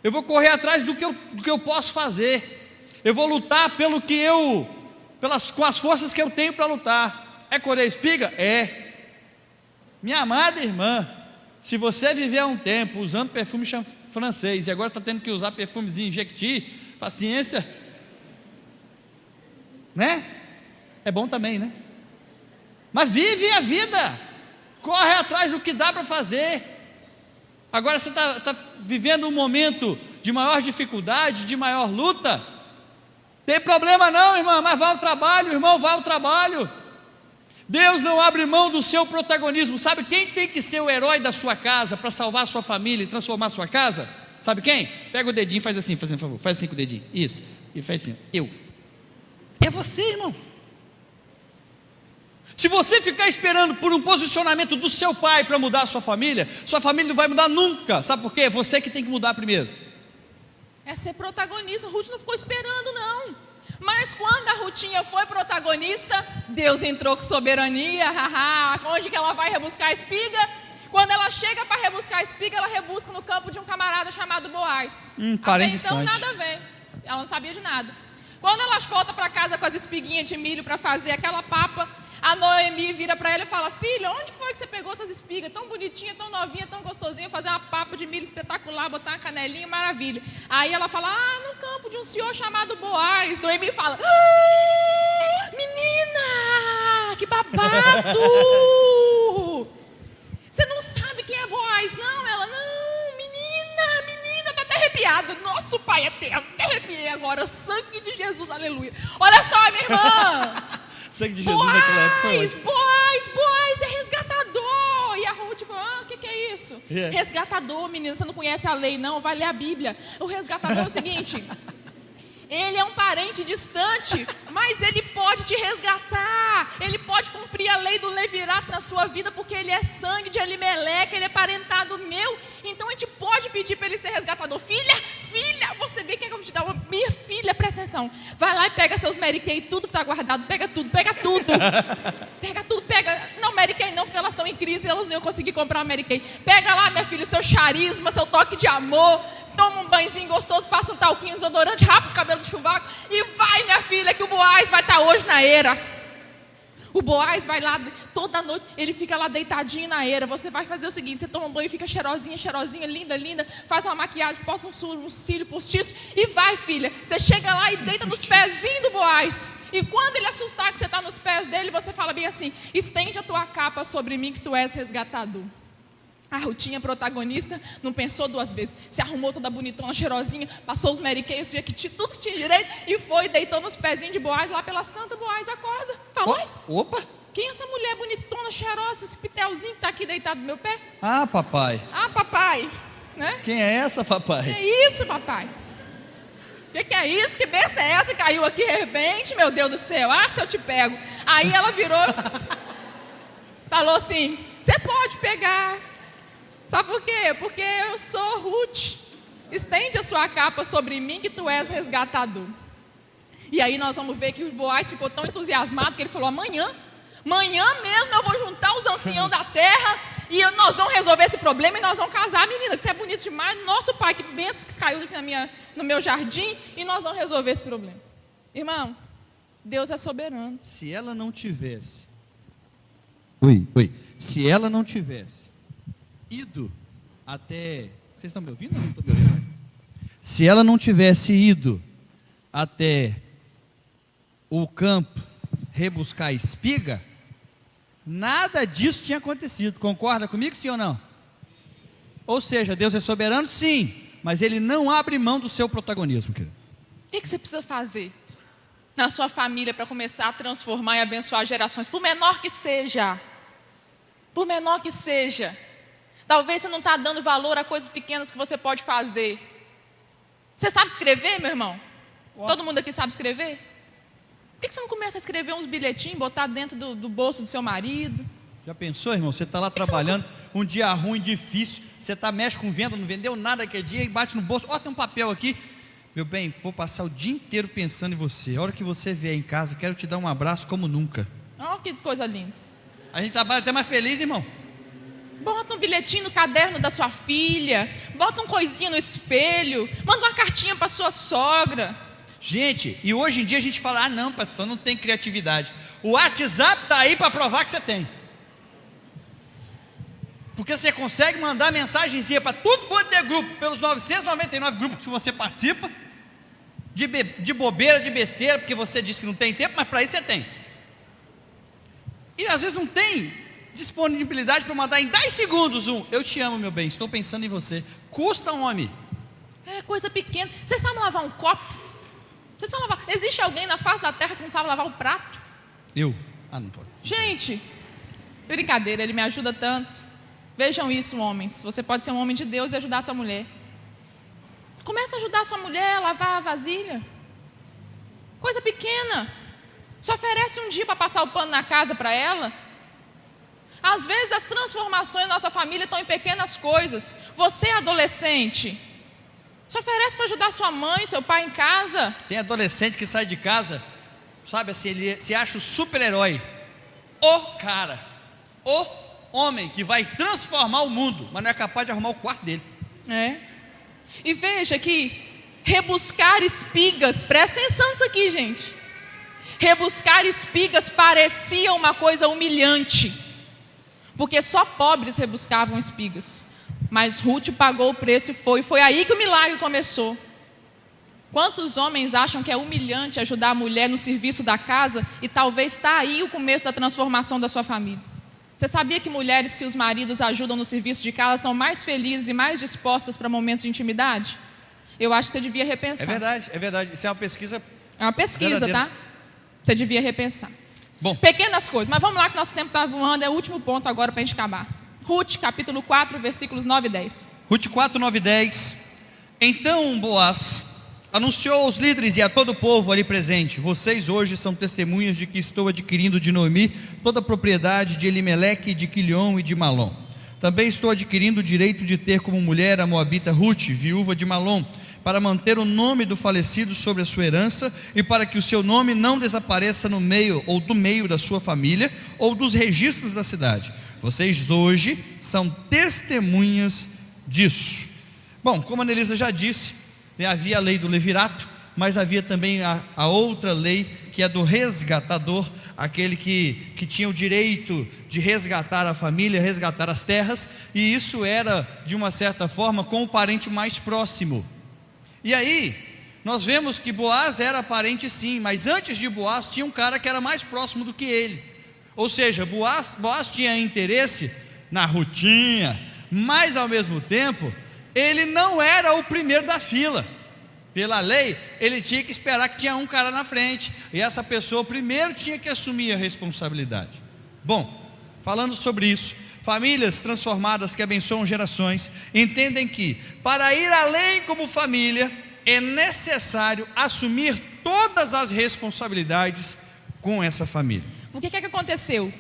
Eu vou correr atrás do que eu posso fazer. Eu vou lutar com as forças que eu tenho para lutar. É colher espiga? É. Minha amada irmã, se você viver há um tempo usando perfume francês e agora está tendo que usar perfumezinho Jequiti, paciência, né? É bom também, né? Mas vive a vida, corre atrás do que dá para fazer. Agora você está vivendo um momento de maior dificuldade, de maior luta. Tem problema não, irmã, mas vá ao trabalho, irmão, vá ao trabalho. Deus não abre mão do seu protagonismo. Sabe quem tem que ser o herói da sua casa para salvar a sua família e transformar a sua casa? Sabe quem? Pega o dedinho, faz assim, fazendo favor, faz assim com o dedinho, isso, e faz assim, eu. É você, irmão. Se você ficar esperando por um posicionamento do seu pai para mudar a sua família não vai mudar nunca. Sabe por quê? É você que tem que mudar primeiro. É ser protagonista. Ruth não ficou esperando não. Mas quando a Rutinha foi protagonista, Deus entrou com soberania. Onde que ela vai rebuscar a espiga? Quando ela chega para rebuscar a espiga, ela rebusca no campo de um camarada chamado Boaz. Parente então distante. nada a ver. Ela não sabia de nada. Quando ela volta para casa com as espiguinhas de milho para fazer aquela papa, a Noemi vira para ela e fala: filha, onde foi que você pegou essas espigas tão bonitinha, tão novinha, tão gostosinha, fazer uma papa de milho espetacular, botar uma canelinha, maravilha. Aí ela fala: no campo de um senhor chamado Boaz. Noemi fala: menina, que babado! Você não sabe quem é Boaz, não? Ela: não, menina, tá até arrepiada. Nosso pai é terra, até arrepiei agora, sangue de Jesus, aleluia. Olha só, minha irmã. Sangue de Jesus naquela época foi ótimo. Boaz é resgatador. E a Ruth falou: o que é isso? Yeah. Resgatador, menina, você não conhece a lei não, vai ler a Bíblia. O resgatador é o seguinte: ele é um parente distante, mas ele pode te resgatar. Ele pode cumprir a lei do levirato na sua vida, porque ele é sangue de Elimeleque, ele é parentado meu. Então a gente pode pedir para ele ser resgatador. Filha, você vê que eu vou te dar uma... Minha filha, presta atenção. Vai lá e pega seus Mary Kay, tudo que está guardado. Pega tudo. Pega tudo. Não, Mary Kay não, porque elas estão em crise e elas não iam conseguir comprar uma Mary Kay. Pega lá, minha filha, seu charisma, seu toque de amor. Toma um banhozinho gostoso, passa um talquinho, desodorante, rapa o cabelo de chuvaco e vai, minha filha, que o Boaz vai estar hoje na era. O Boaz vai lá toda noite, ele fica lá deitadinho na eira. Você vai fazer o seguinte: você toma um banho, fica cheirosinha, linda, linda, faz uma maquiagem, posta um cílio postiço e vai, filha. Você chega lá e deita nos pezinhos do Boaz. E quando ele assustar que você está nos pés dele, você fala bem assim: estende a tua capa sobre mim, que tu és resgatador. A Rutinha, protagonista, não pensou duas vezes. Se arrumou toda bonitona, cheirosinha, passou os meriqueiros, via que tinha tudo que tinha direito, e foi, deitou nos pezinhos de Boaz. Lá pelas tantas, Boaz acorda. Fala: opa! Quem é essa mulher bonitona, cheirosa, esse pitelzinho que está aqui deitado no meu pé? Ah, papai. Ah, papai. Né? Quem é essa, papai? Que é isso, papai? Que é isso? Que benção é essa que caiu aqui de repente? Meu Deus do céu, ah, se eu te pego. Aí ela virou, falou assim: você pode pegar. Sabe por quê? Porque eu sou Ruth. Estende a sua capa sobre mim, que tu és resgatador. E aí nós vamos ver que o Boaz ficou tão entusiasmado que ele falou: amanhã mesmo eu vou juntar os anciãos da terra e nós vamos resolver esse problema e nós vamos casar. Menina, que você é bonito demais. Nosso pai, que benção que caiu aqui no meu jardim, e nós vamos resolver esse problema. Irmão, Deus é soberano. Se ela não tivesse se ela não tivesse ido até... Vocês estão me ouvindo ou não estão me ouvindo? Se ela não tivesse ido até o campo rebuscar espiga, nada disso tinha acontecido. Concorda comigo, sim ou não? Ou seja, Deus é soberano, sim, mas Ele não abre mão do seu protagonismo, querido. O que você precisa fazer na sua família para começar a transformar e abençoar gerações? Por menor que seja. Por menor que seja. Talvez você não está dando valor a coisas pequenas que você pode fazer. Você sabe escrever, meu irmão? Todo mundo aqui sabe escrever? Por que você não começa a escrever uns bilhetinhos, botar dentro do bolso do seu marido? Já pensou, irmão? Você está lá trabalhando, um dia ruim, difícil, você mexe com venda, não vendeu nada aquele dia, e bate no bolso: ó, tem um papel aqui. Meu bem, vou passar o dia inteiro pensando em você. A hora que você vier em casa, quero te dar um abraço como nunca. Oh, que coisa linda. A gente trabalha até mais feliz, irmão. Bota um bilhetinho no caderno da sua filha, bota um coisinha no espelho, manda uma cartinha para sua sogra. Gente, e hoje em dia a gente fala: ah, não, pastor, não tem criatividade. O WhatsApp está aí para provar que você tem. Porque você consegue mandar mensagenzinha para tudo quanto é grupo, pelos 999 grupos que você participa, de bobeira, de besteira, porque você disse que não tem tempo, mas para isso você tem. E às vezes não tem disponibilidade para mandar em 10 segundos eu te amo, meu bem, estou pensando em você. Custa um homem. É coisa pequena. Você sabe lavar um copo? Você sabe lavar? Existe alguém na face da terra que não sabe lavar um prato? Eu? Ah, não pode. Gente, brincadeira, ele me ajuda tanto. Vejam isso, homens. Você pode ser um homem de Deus e ajudar a sua mulher. Começa a ajudar a sua mulher a lavar a vasilha. Coisa pequena. Só oferece um dia para passar o pano na casa para ela. Às vezes as transformações da nossa família estão em pequenas coisas. Você é adolescente, se oferece para ajudar sua mãe, seu pai em casa. Tem adolescente que sai de casa, sabe assim, ele se acha o super-herói. O cara, o homem que vai transformar o mundo, mas não é capaz de arrumar o quarto dele. É. E veja que rebuscar espigas, presta atenção nisso aqui, gente. Rebuscar espigas parecia uma coisa humilhante, porque só pobres rebuscavam espigas. Mas Ruth pagou o preço e foi aí que o milagre começou. Quantos homens acham que é humilhante ajudar a mulher no serviço da casa, e talvez está aí o começo da transformação da sua família? Você sabia que mulheres que os maridos ajudam no serviço de casa são mais felizes e mais dispostas para momentos de intimidade? Eu acho que você devia repensar. É verdade, isso é uma pesquisa. É uma pesquisa, verdadeira. tá? Você devia repensar. Bom, Pequenas coisas, mas vamos lá que nosso tempo está voando, é o último ponto agora para a gente acabar. Ruth, capítulo 4, versículos 9 e 10. Ruth 4, 9 e 10. Então Boaz anunciou aos líderes e a todo o povo ali presente: vocês hoje são testemunhas de que estou adquirindo de Noemi toda a propriedade de Elimeleque, de Quilion e de Malom. Também estou adquirindo o direito de ter como mulher a moabita Ruth, viúva de Malom, para manter o nome do falecido sobre a sua herança e para que o seu nome não desapareça no meio ou do meio da sua família ou dos registros da cidade. Vocês hoje são testemunhas disso. Bom, como a Nelisa já disse, havia a lei do levirato, mas havia também a outra lei, que é do resgatador, aquele que tinha o direito de resgatar a família, resgatar as terras, e isso era, de uma certa forma, com o parente mais próximo. E aí, nós vemos que Boaz era parente sim, mas antes de Boaz tinha um cara que era mais próximo do que ele. Ou seja, Boaz tinha interesse na Rutinha, mas ao mesmo tempo, ele não era o primeiro da fila. Pela lei, ele tinha que esperar que tinha um cara na frente, e essa pessoa primeiro tinha que assumir a responsabilidade. Bom, falando sobre isso, famílias transformadas que abençoam gerações entendem que, para ir além como família, é necessário assumir todas as responsabilidades com essa família. O que aconteceu?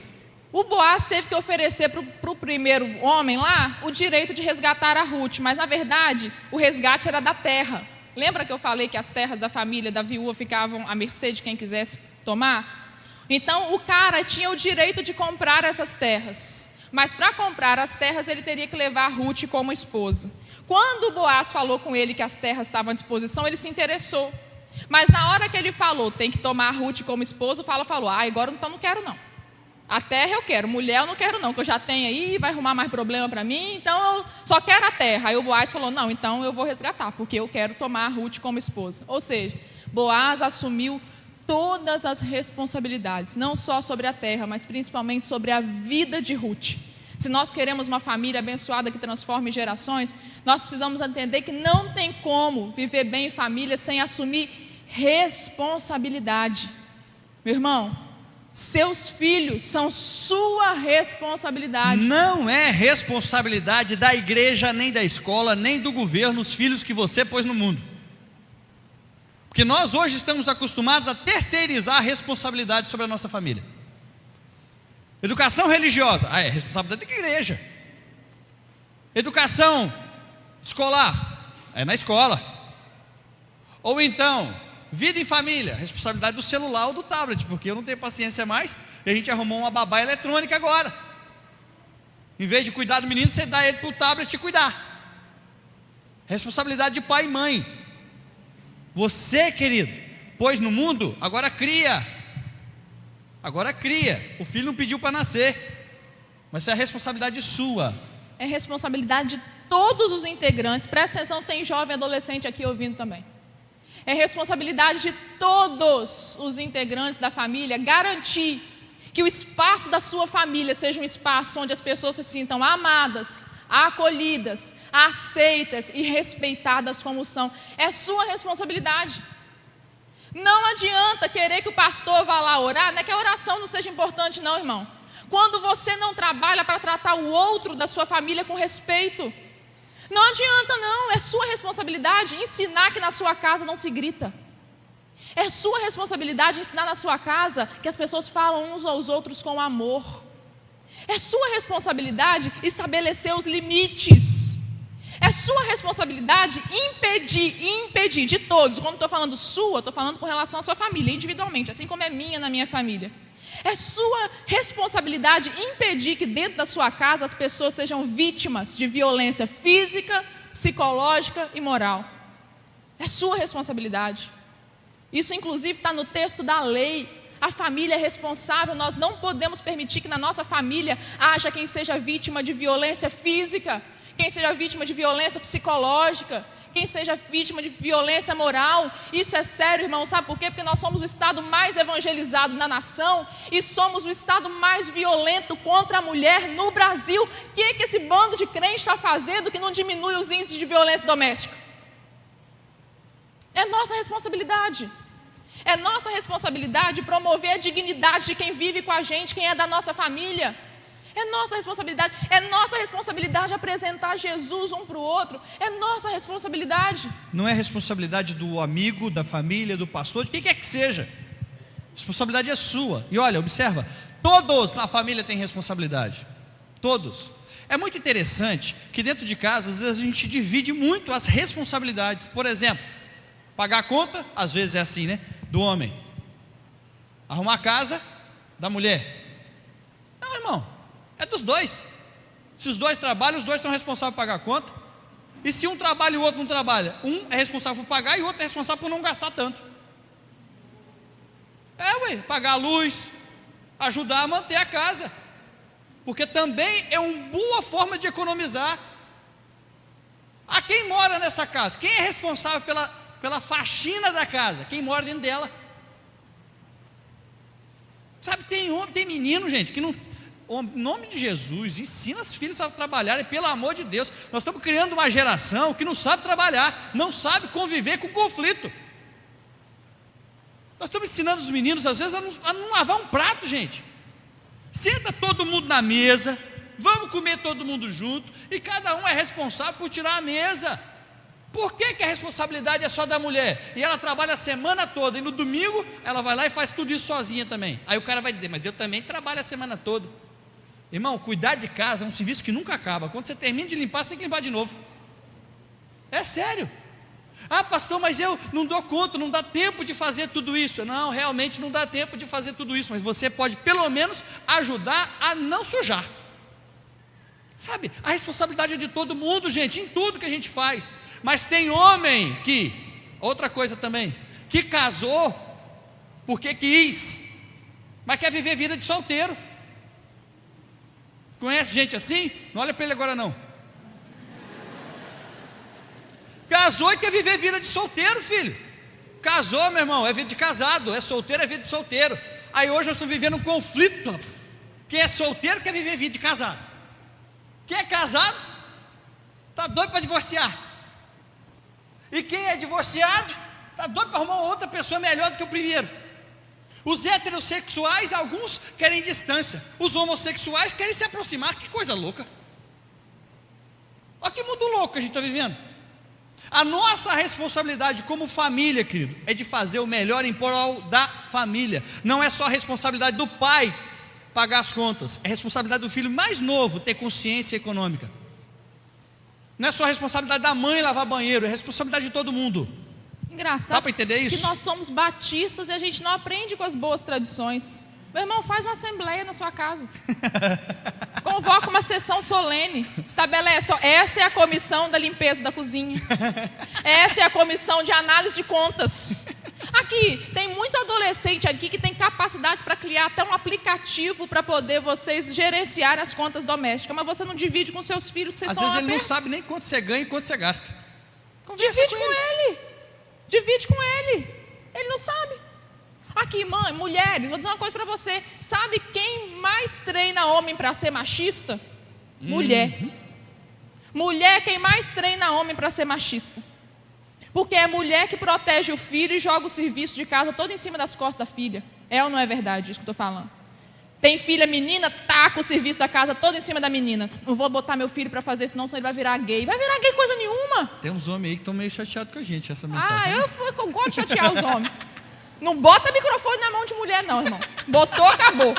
O Boaz teve que oferecer para o primeiro homem lá o direito de resgatar a Ruth, mas na verdade o resgate era da terra. Lembra que eu falei que as terras da família da viúva ficavam à mercê de quem quisesse tomar? Então o cara tinha o direito de comprar essas terras, mas para comprar as terras ele teria que levar a Ruth como esposa. Quando o Boaz falou com ele que as terras estavam à disposição, ele se interessou. Mas na hora que ele falou, tem que tomar a Ruth como esposa, o Fala falou, agora então não quero não. A terra eu quero, mulher eu não quero não, que eu já tenho aí, vai arrumar mais problema para mim, então eu só quero a terra. Aí o Boaz falou, não, então eu vou resgatar, porque eu quero tomar a Ruth como esposa. Ou seja, Boaz assumiu todas as responsabilidades, não só sobre a terra, mas principalmente sobre a vida de Ruth. Se nós queremos uma família abençoada que transforme gerações, nós precisamos entender que não tem como viver bem em família sem assumir responsabilidade. Meu irmão, seus filhos são sua responsabilidade. Não é responsabilidade da igreja, nem da escola, nem do governo, os filhos que você pôs no mundo. Porque nós hoje estamos acostumados a terceirizar a responsabilidade sobre a nossa família. Educação religiosa, é responsabilidade da igreja. Educação escolar, é na escola. Ou então, vida em família, responsabilidade do celular ou do tablet, porque eu não tenho paciência mais, e a gente arrumou uma babá eletrônica agora. Em vez de cuidar do menino, você dá ele para o tablet e cuidar. Responsabilidade de pai e mãe. Você, querido, pôs no mundo, agora cria. Agora cria. O filho não pediu para nascer, mas isso é responsabilidade sua. É responsabilidade de todos os integrantes. Presta atenção, tem jovem adolescente aqui ouvindo também. É responsabilidade de todos os integrantes da família garantir que o espaço da sua família seja um espaço onde as pessoas se sintam amadas, acolhidas, aceitas e respeitadas como são. É sua responsabilidade. Não adianta querer que o pastor vá lá orar, não é que a oração não seja importante não, irmão. Quando você não trabalha para tratar o outro da sua família com respeito, não adianta não, é sua responsabilidade ensinar que na sua casa não se grita. É sua responsabilidade ensinar na sua casa que as pessoas falam uns aos outros com amor. É sua responsabilidade estabelecer os limites. É sua responsabilidade impedir de todos. Quando estou falando sua, estou falando com relação à sua família, individualmente, assim como é minha na minha família. É sua responsabilidade impedir que dentro da sua casa as pessoas sejam vítimas de violência física, psicológica e moral. É sua responsabilidade. Isso inclusive está no texto da lei. A família é responsável, nós não podemos permitir que na nossa família haja quem seja vítima de violência física, quem seja vítima de violência psicológica, quem seja vítima de violência moral. Isso é sério, irmão, sabe por quê? Porque nós somos o estado mais evangelizado na nação e somos o estado mais violento contra a mulher no Brasil. O que esse bando de crentes está fazendo que não diminui os índices de violência doméstica? É nossa responsabilidade. É nossa responsabilidade promover a dignidade de quem vive com a gente, quem é da nossa família. É nossa responsabilidade apresentar Jesus um para o outro. É nossa responsabilidade. Não é responsabilidade do amigo, da família, do pastor, de quem quer que seja. A responsabilidade é sua. E olha, observa, todos na família têm responsabilidade. Todos. É muito interessante que dentro de casa, às vezes a gente divide muito as responsabilidades. Por exemplo, pagar a conta, às vezes é assim, né? Do homem. Arrumar a casa, da mulher. Não, irmão. É dos dois. Se os dois trabalham, os dois são responsáveis por pagar a conta. E se um trabalha e o outro não trabalha, um é responsável por pagar e o outro é responsável por não gastar tanto. Pagar a luz, ajudar a manter a casa, porque também é uma boa forma de economizar. A quem mora nessa casa? Quem é responsável pela faxina da casa? Quem mora dentro dela. Sabe, tem menino, gente, que não... Em nome de Jesus, ensina as filhas a trabalharem, pelo amor de Deus. Nós estamos criando uma geração que não sabe trabalhar, não sabe conviver com conflito. Nós estamos ensinando os meninos, às vezes, a não lavar um prato, gente. Senta todo mundo na mesa, vamos comer todo mundo junto, e cada um é responsável por tirar a mesa. Por que a responsabilidade é só da mulher? E ela trabalha a semana toda, e no domingo ela vai lá e faz tudo isso sozinha também. Aí o cara vai dizer, mas eu também trabalho a semana toda. Irmão, cuidar de casa é um serviço que nunca acaba. Quando você termina de limpar, você tem que limpar de novo. É sério. Ah, pastor, mas eu não dou conta, não dá tempo de fazer tudo isso. Não, realmente não dá tempo de fazer tudo isso, mas você pode pelo menos ajudar a não sujar. Sabe, a responsabilidade é de todo mundo, gente, em tudo que a gente faz. Mas tem homem que, outra coisa também, que casou porque quis, mas quer viver vida de solteiro. Conhece gente assim? Não olha para ele agora não. Casou e quer viver vida de solteiro, filho. Casou, meu irmão, é vida de casado. É solteiro, é vida de solteiro. Aí hoje nós estamos vivendo um conflito. Quem é solteiro quer viver vida de casado. Quem é casado está doido para divorciar. E quem é divorciado está doido para arrumar outra pessoa melhor do que o primeiro. Os heterossexuais, alguns querem distância. Os homossexuais querem se aproximar. Que coisa louca. Olha que mundo louco que a gente está vivendo. A nossa responsabilidade como família, querido, é de fazer o melhor em prol da família. Não é só a responsabilidade do pai pagar as contas. É a responsabilidade do filho mais novo ter consciência econômica. Não é só a responsabilidade da mãe lavar banheiro. É a responsabilidade de todo mundo. Engraçado. Dá para entender isso? Que nós somos batistas e a gente não aprende com as boas tradições. Meu irmão, faz uma assembleia na sua casa. Convoca uma sessão solene. Estabelece, ó, essa é a comissão da limpeza da cozinha. Essa é a comissão de análise de contas. Aqui, tem muito adolescente aqui que tem capacidade para criar até um aplicativo para poder vocês gerenciar as contas domésticas, mas você não divide com seus filhos que vocês estão Às vezes lá ele não perto. sabe nem quanto você ganha e quanto você gasta. Conversa Divide com ele. Divide com ele. Ele não sabe. Aqui, mãe, mulheres, vou dizer uma coisa para você. Sabe quem mais treina homem para ser machista? Mulher. Mulher é quem mais treina homem para ser machista. Porque é mulher que protege o filho e joga o serviço de casa todo em cima das costas da filha. É ou não é verdade isso que eu estou falando? Tem filha menina, taca o serviço da casa todo em cima da menina. Não vou botar meu filho para fazer isso, não, senão ele vai virar gay. Vai virar gay coisa nenhuma. Tem uns homens aí que estão meio chateados com a gente, essa mensagem. Eu gosto de chatear os homens. Não bota microfone na mão de mulher, não, irmão. Botou, acabou.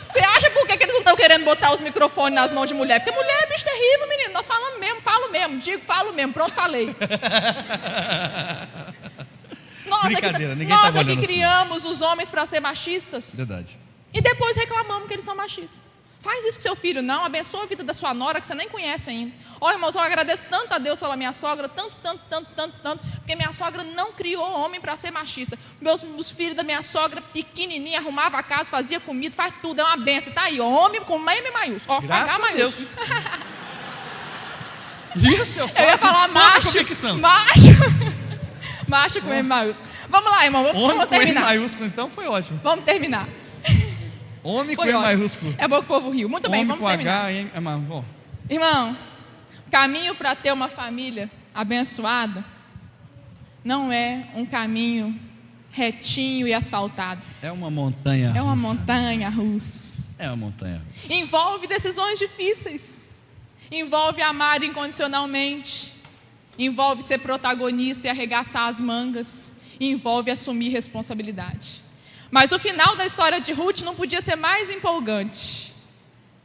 Você acha por que eles não estão querendo botar os microfones nas mãos de mulher? Porque mulher é bicho terrível, menino. Nós falamos mesmo, falo mesmo. Digo, falo mesmo. Pronto, falei. Brincadeira, ninguém nós tá aqui olhando criamos os homens para ser machistas. Verdade. E depois reclamamos que eles são machistas. Faz isso com seu filho, não. Abençoa a vida da sua nora, que você nem conhece ainda. Ó, irmãos, eu agradeço tanto a Deus pela minha sogra, tanto, porque minha sogra não criou homem para ser machista. Os filhos da minha sogra, pequenininha, arrumava a casa, fazia comida, faz tudo, é uma benção. Tá aí, ó, homem com M maiúsculo. Ó, graças H a Deus. maiúsculo. Isso, Eu ia falar macho. Macho com M maiúsculo. Vamos lá, irmão, Homem vamos com M terminar. maiúsculo, então, foi ótimo. Vamos terminar. Homem com Foi M ótimo. maiúsculo. É bom que o povo riu. Muito bem, Homem vamos com terminar. H, hein? Bom. Irmão, caminho para ter uma família abençoada não é um caminho retinho e asfaltado. É uma montanha É uma russa. montanha russa. É uma montanha russa. Envolve decisões difíceis. Envolve amar incondicionalmente. Envolve ser protagonista e arregaçar as mangas. Envolve assumir responsabilidade. Mas o final da história de Ruth não podia ser mais empolgante.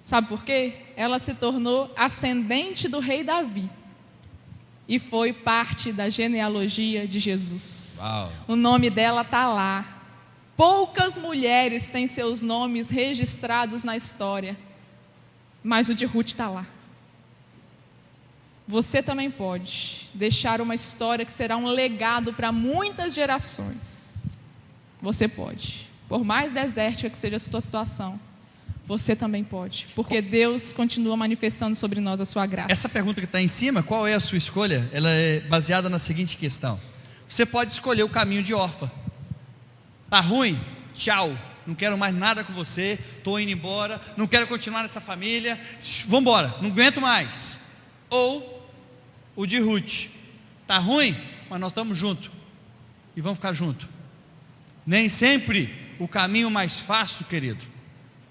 Sabe por quê? Ela se tornou ascendente do rei Davi. E foi parte da genealogia de Jesus. Uau. O nome dela está lá. Poucas mulheres têm seus nomes registrados na história. Mas o de Ruth está lá. Você também pode deixar uma história que será um legado para muitas gerações. Você pode. por mais desértica que seja a sua situação, você também pode, porque Deus continua manifestando sobre nós a sua graça. Essa pergunta que está em cima, qual é a sua escolha? Ela é baseada na seguinte questão: você pode escolher o caminho de órfã. Tá ruim? Tchau, não quero mais nada com você, estou indo embora, não quero continuar nessa família, vamos embora, não aguento mais. Ou o de Ruth: tá ruim, mas nós estamos juntos e vamos ficar juntos. Nem sempre o caminho mais fácil, querido,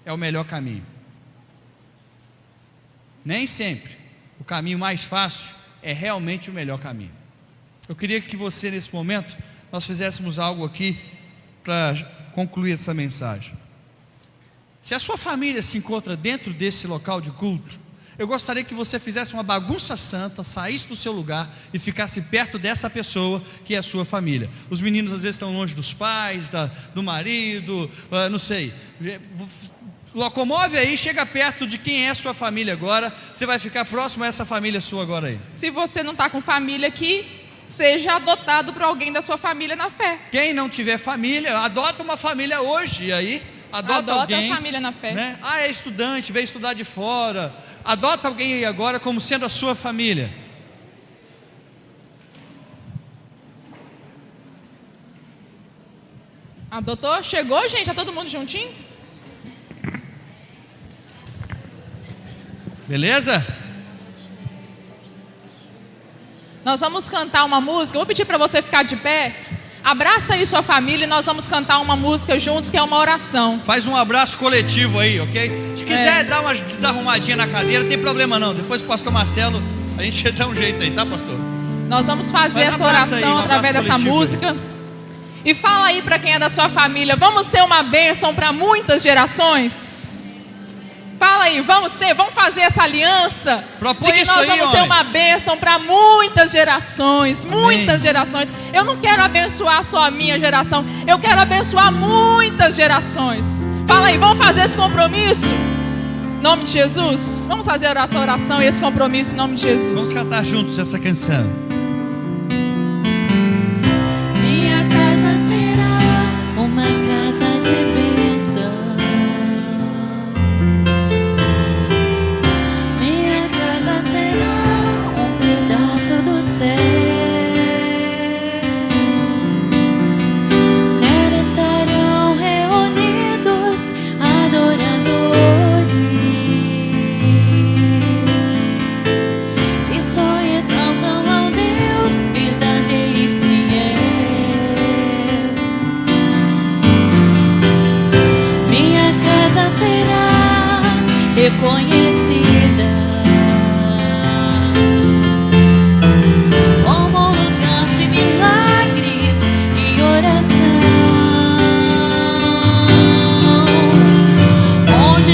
é o melhor caminho. Nem sempre o caminho mais fácil é realmente o melhor caminho. Eu queria que você, nesse momento, nós fizéssemos algo aqui para concluir essa mensagem. Se a sua família se encontra dentro desse local de culto, eu gostaria que você fizesse uma bagunça santa, saísse do seu lugar e ficasse perto dessa pessoa que é a sua família. Os meninos às vezes estão longe dos pais, do marido, não sei. Locomove aí, chega perto de quem é a sua família agora. Você vai ficar próximo a essa família sua agora aí. Se você não está com família aqui, seja adotado por alguém da sua família na fé. Quem não tiver família, adota uma família hoje. E aí, adota alguém, a família na fé, né? É estudante, veio estudar de fora. Adota alguém aí agora como sendo a sua família. Adotou? Chegou, gente? Está todo mundo juntinho? Beleza? Nós vamos cantar uma música. Eu vou pedir para você ficar de pé. Abraça aí sua família e nós vamos cantar uma música juntos, que é uma oração. Faz um abraço coletivo aí, ok? Se quiser dar uma desarrumadinha na cadeira, não tem problema não. Depois o pastor Marcelo, a gente dá um jeito aí, tá, pastor? Nós vamos fazer essa oração através dessa música. E fala aí para quem é da sua família: vamos ser uma bênção para muitas gerações? Fala aí, vamos fazer essa aliança de que nós vamos ser uma bênção para muitas gerações. Muitas gerações. Eu não quero abençoar só a minha geração, eu quero abençoar muitas gerações. Fala aí, vamos fazer esse compromisso? Em nome de Jesus. Vamos fazer essa oração e esse compromisso em nome de Jesus. Vamos cantar juntos essa canção. Minha casa será uma casa de bênção. Do céu, nela estarão reunidos adoradores que só exaltam ao Deus verdadeiro e fiel. Minha casa será reconhecida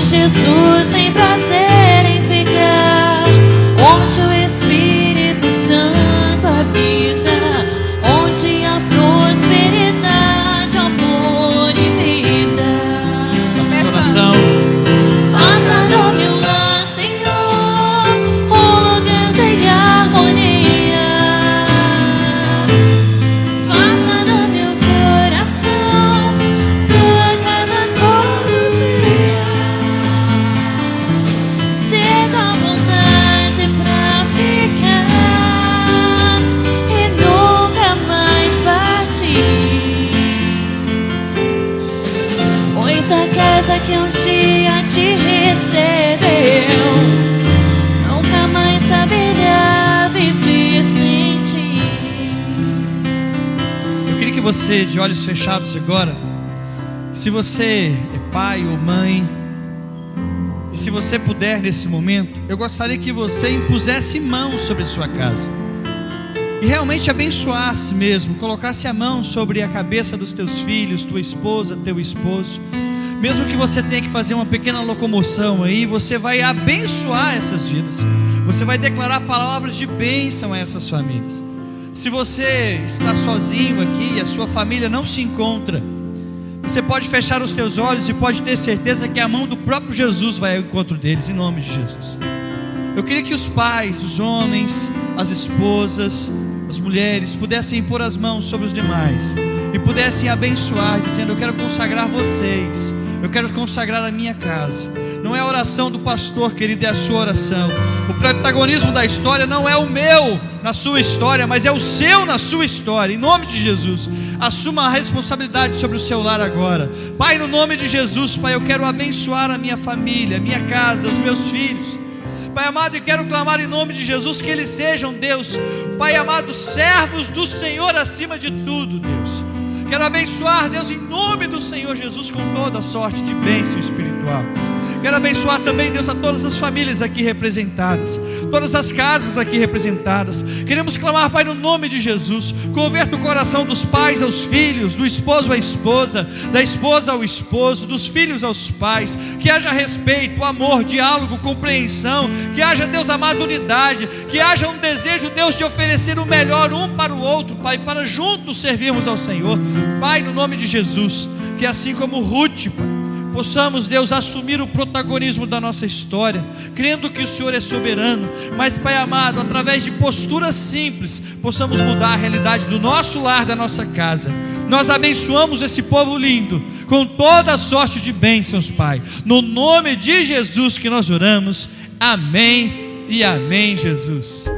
Jesus tem prazer em ficar, onde o Espírito Santo habita, onde há prosperidade, amor e vida. Nossa oração. Faça do meu lar, Senhor, um lugar de harmonia. Faça do meu coração tua casa todo dia. Seja à vontade pra ficar e nunca mais partir, pois a casa que um dia te recebeu nunca mais saberá viver sem ti. Eu queria que você, de olhos fechados agora, se você é pai ou mãe, e se você puder nesse momento, eu gostaria que você impusesse mão sobre a sua casa e realmente abençoasse mesmo, colocasse a mão sobre a cabeça dos teus filhos, tua esposa, teu esposo. Mesmo que você tenha que fazer uma pequena locomoção aí, você vai abençoar essas vidas, você vai declarar palavras de bênção a essas famílias. Se você está sozinho aqui e a sua família não se encontra, você pode fechar os teus olhos e pode ter certeza que a mão do próprio Jesus vai ao encontro deles, em nome de Jesus. Eu queria que os pais, os homens, as esposas, as mulheres pudessem pôr as mãos sobre os demais e e pudessem abençoar, dizendo: eu quero consagrar vocês, eu quero consagrar a minha casa. Não é a oração do pastor, querido, é a sua oração. O protagonismo da história não é o meu na sua história, mas é o seu na sua história. Em nome de Jesus, assuma a responsabilidade sobre o seu lar agora. Pai, no nome de Jesus, Pai, eu quero abençoar a minha família, a minha casa, os meus filhos. Pai amado, e quero clamar em nome de Jesus que eles sejam, Deus, Pai amado, servos do Senhor acima de tudo, Deus. Quero abençoar, Deus, em nome do Senhor Jesus, com toda sorte de bênção espiritual. Quero abençoar também, Deus, a todas as famílias aqui representadas, todas as casas aqui representadas. Queremos clamar, Pai, no nome de Jesus. Converta o coração dos pais aos filhos, do esposo à esposa, da esposa ao esposo, dos filhos aos pais. Que haja respeito, amor, diálogo, compreensão. Que haja, Deus amado, unidade. Que haja um desejo, Deus, de oferecer o melhor um para o outro, Pai, para juntos servirmos ao Senhor. Pai, no nome de Jesus, que assim como Ruth, Pai, possamos, Deus, assumir o protagonismo da nossa história, crendo que o Senhor é soberano, mas, Pai amado, através de posturas simples, possamos mudar a realidade do nosso lar, da nossa casa. Nós abençoamos esse povo lindo, com toda a sorte de bênçãos, Pai, no nome de Jesus que nós oramos, amém e amém, Jesus.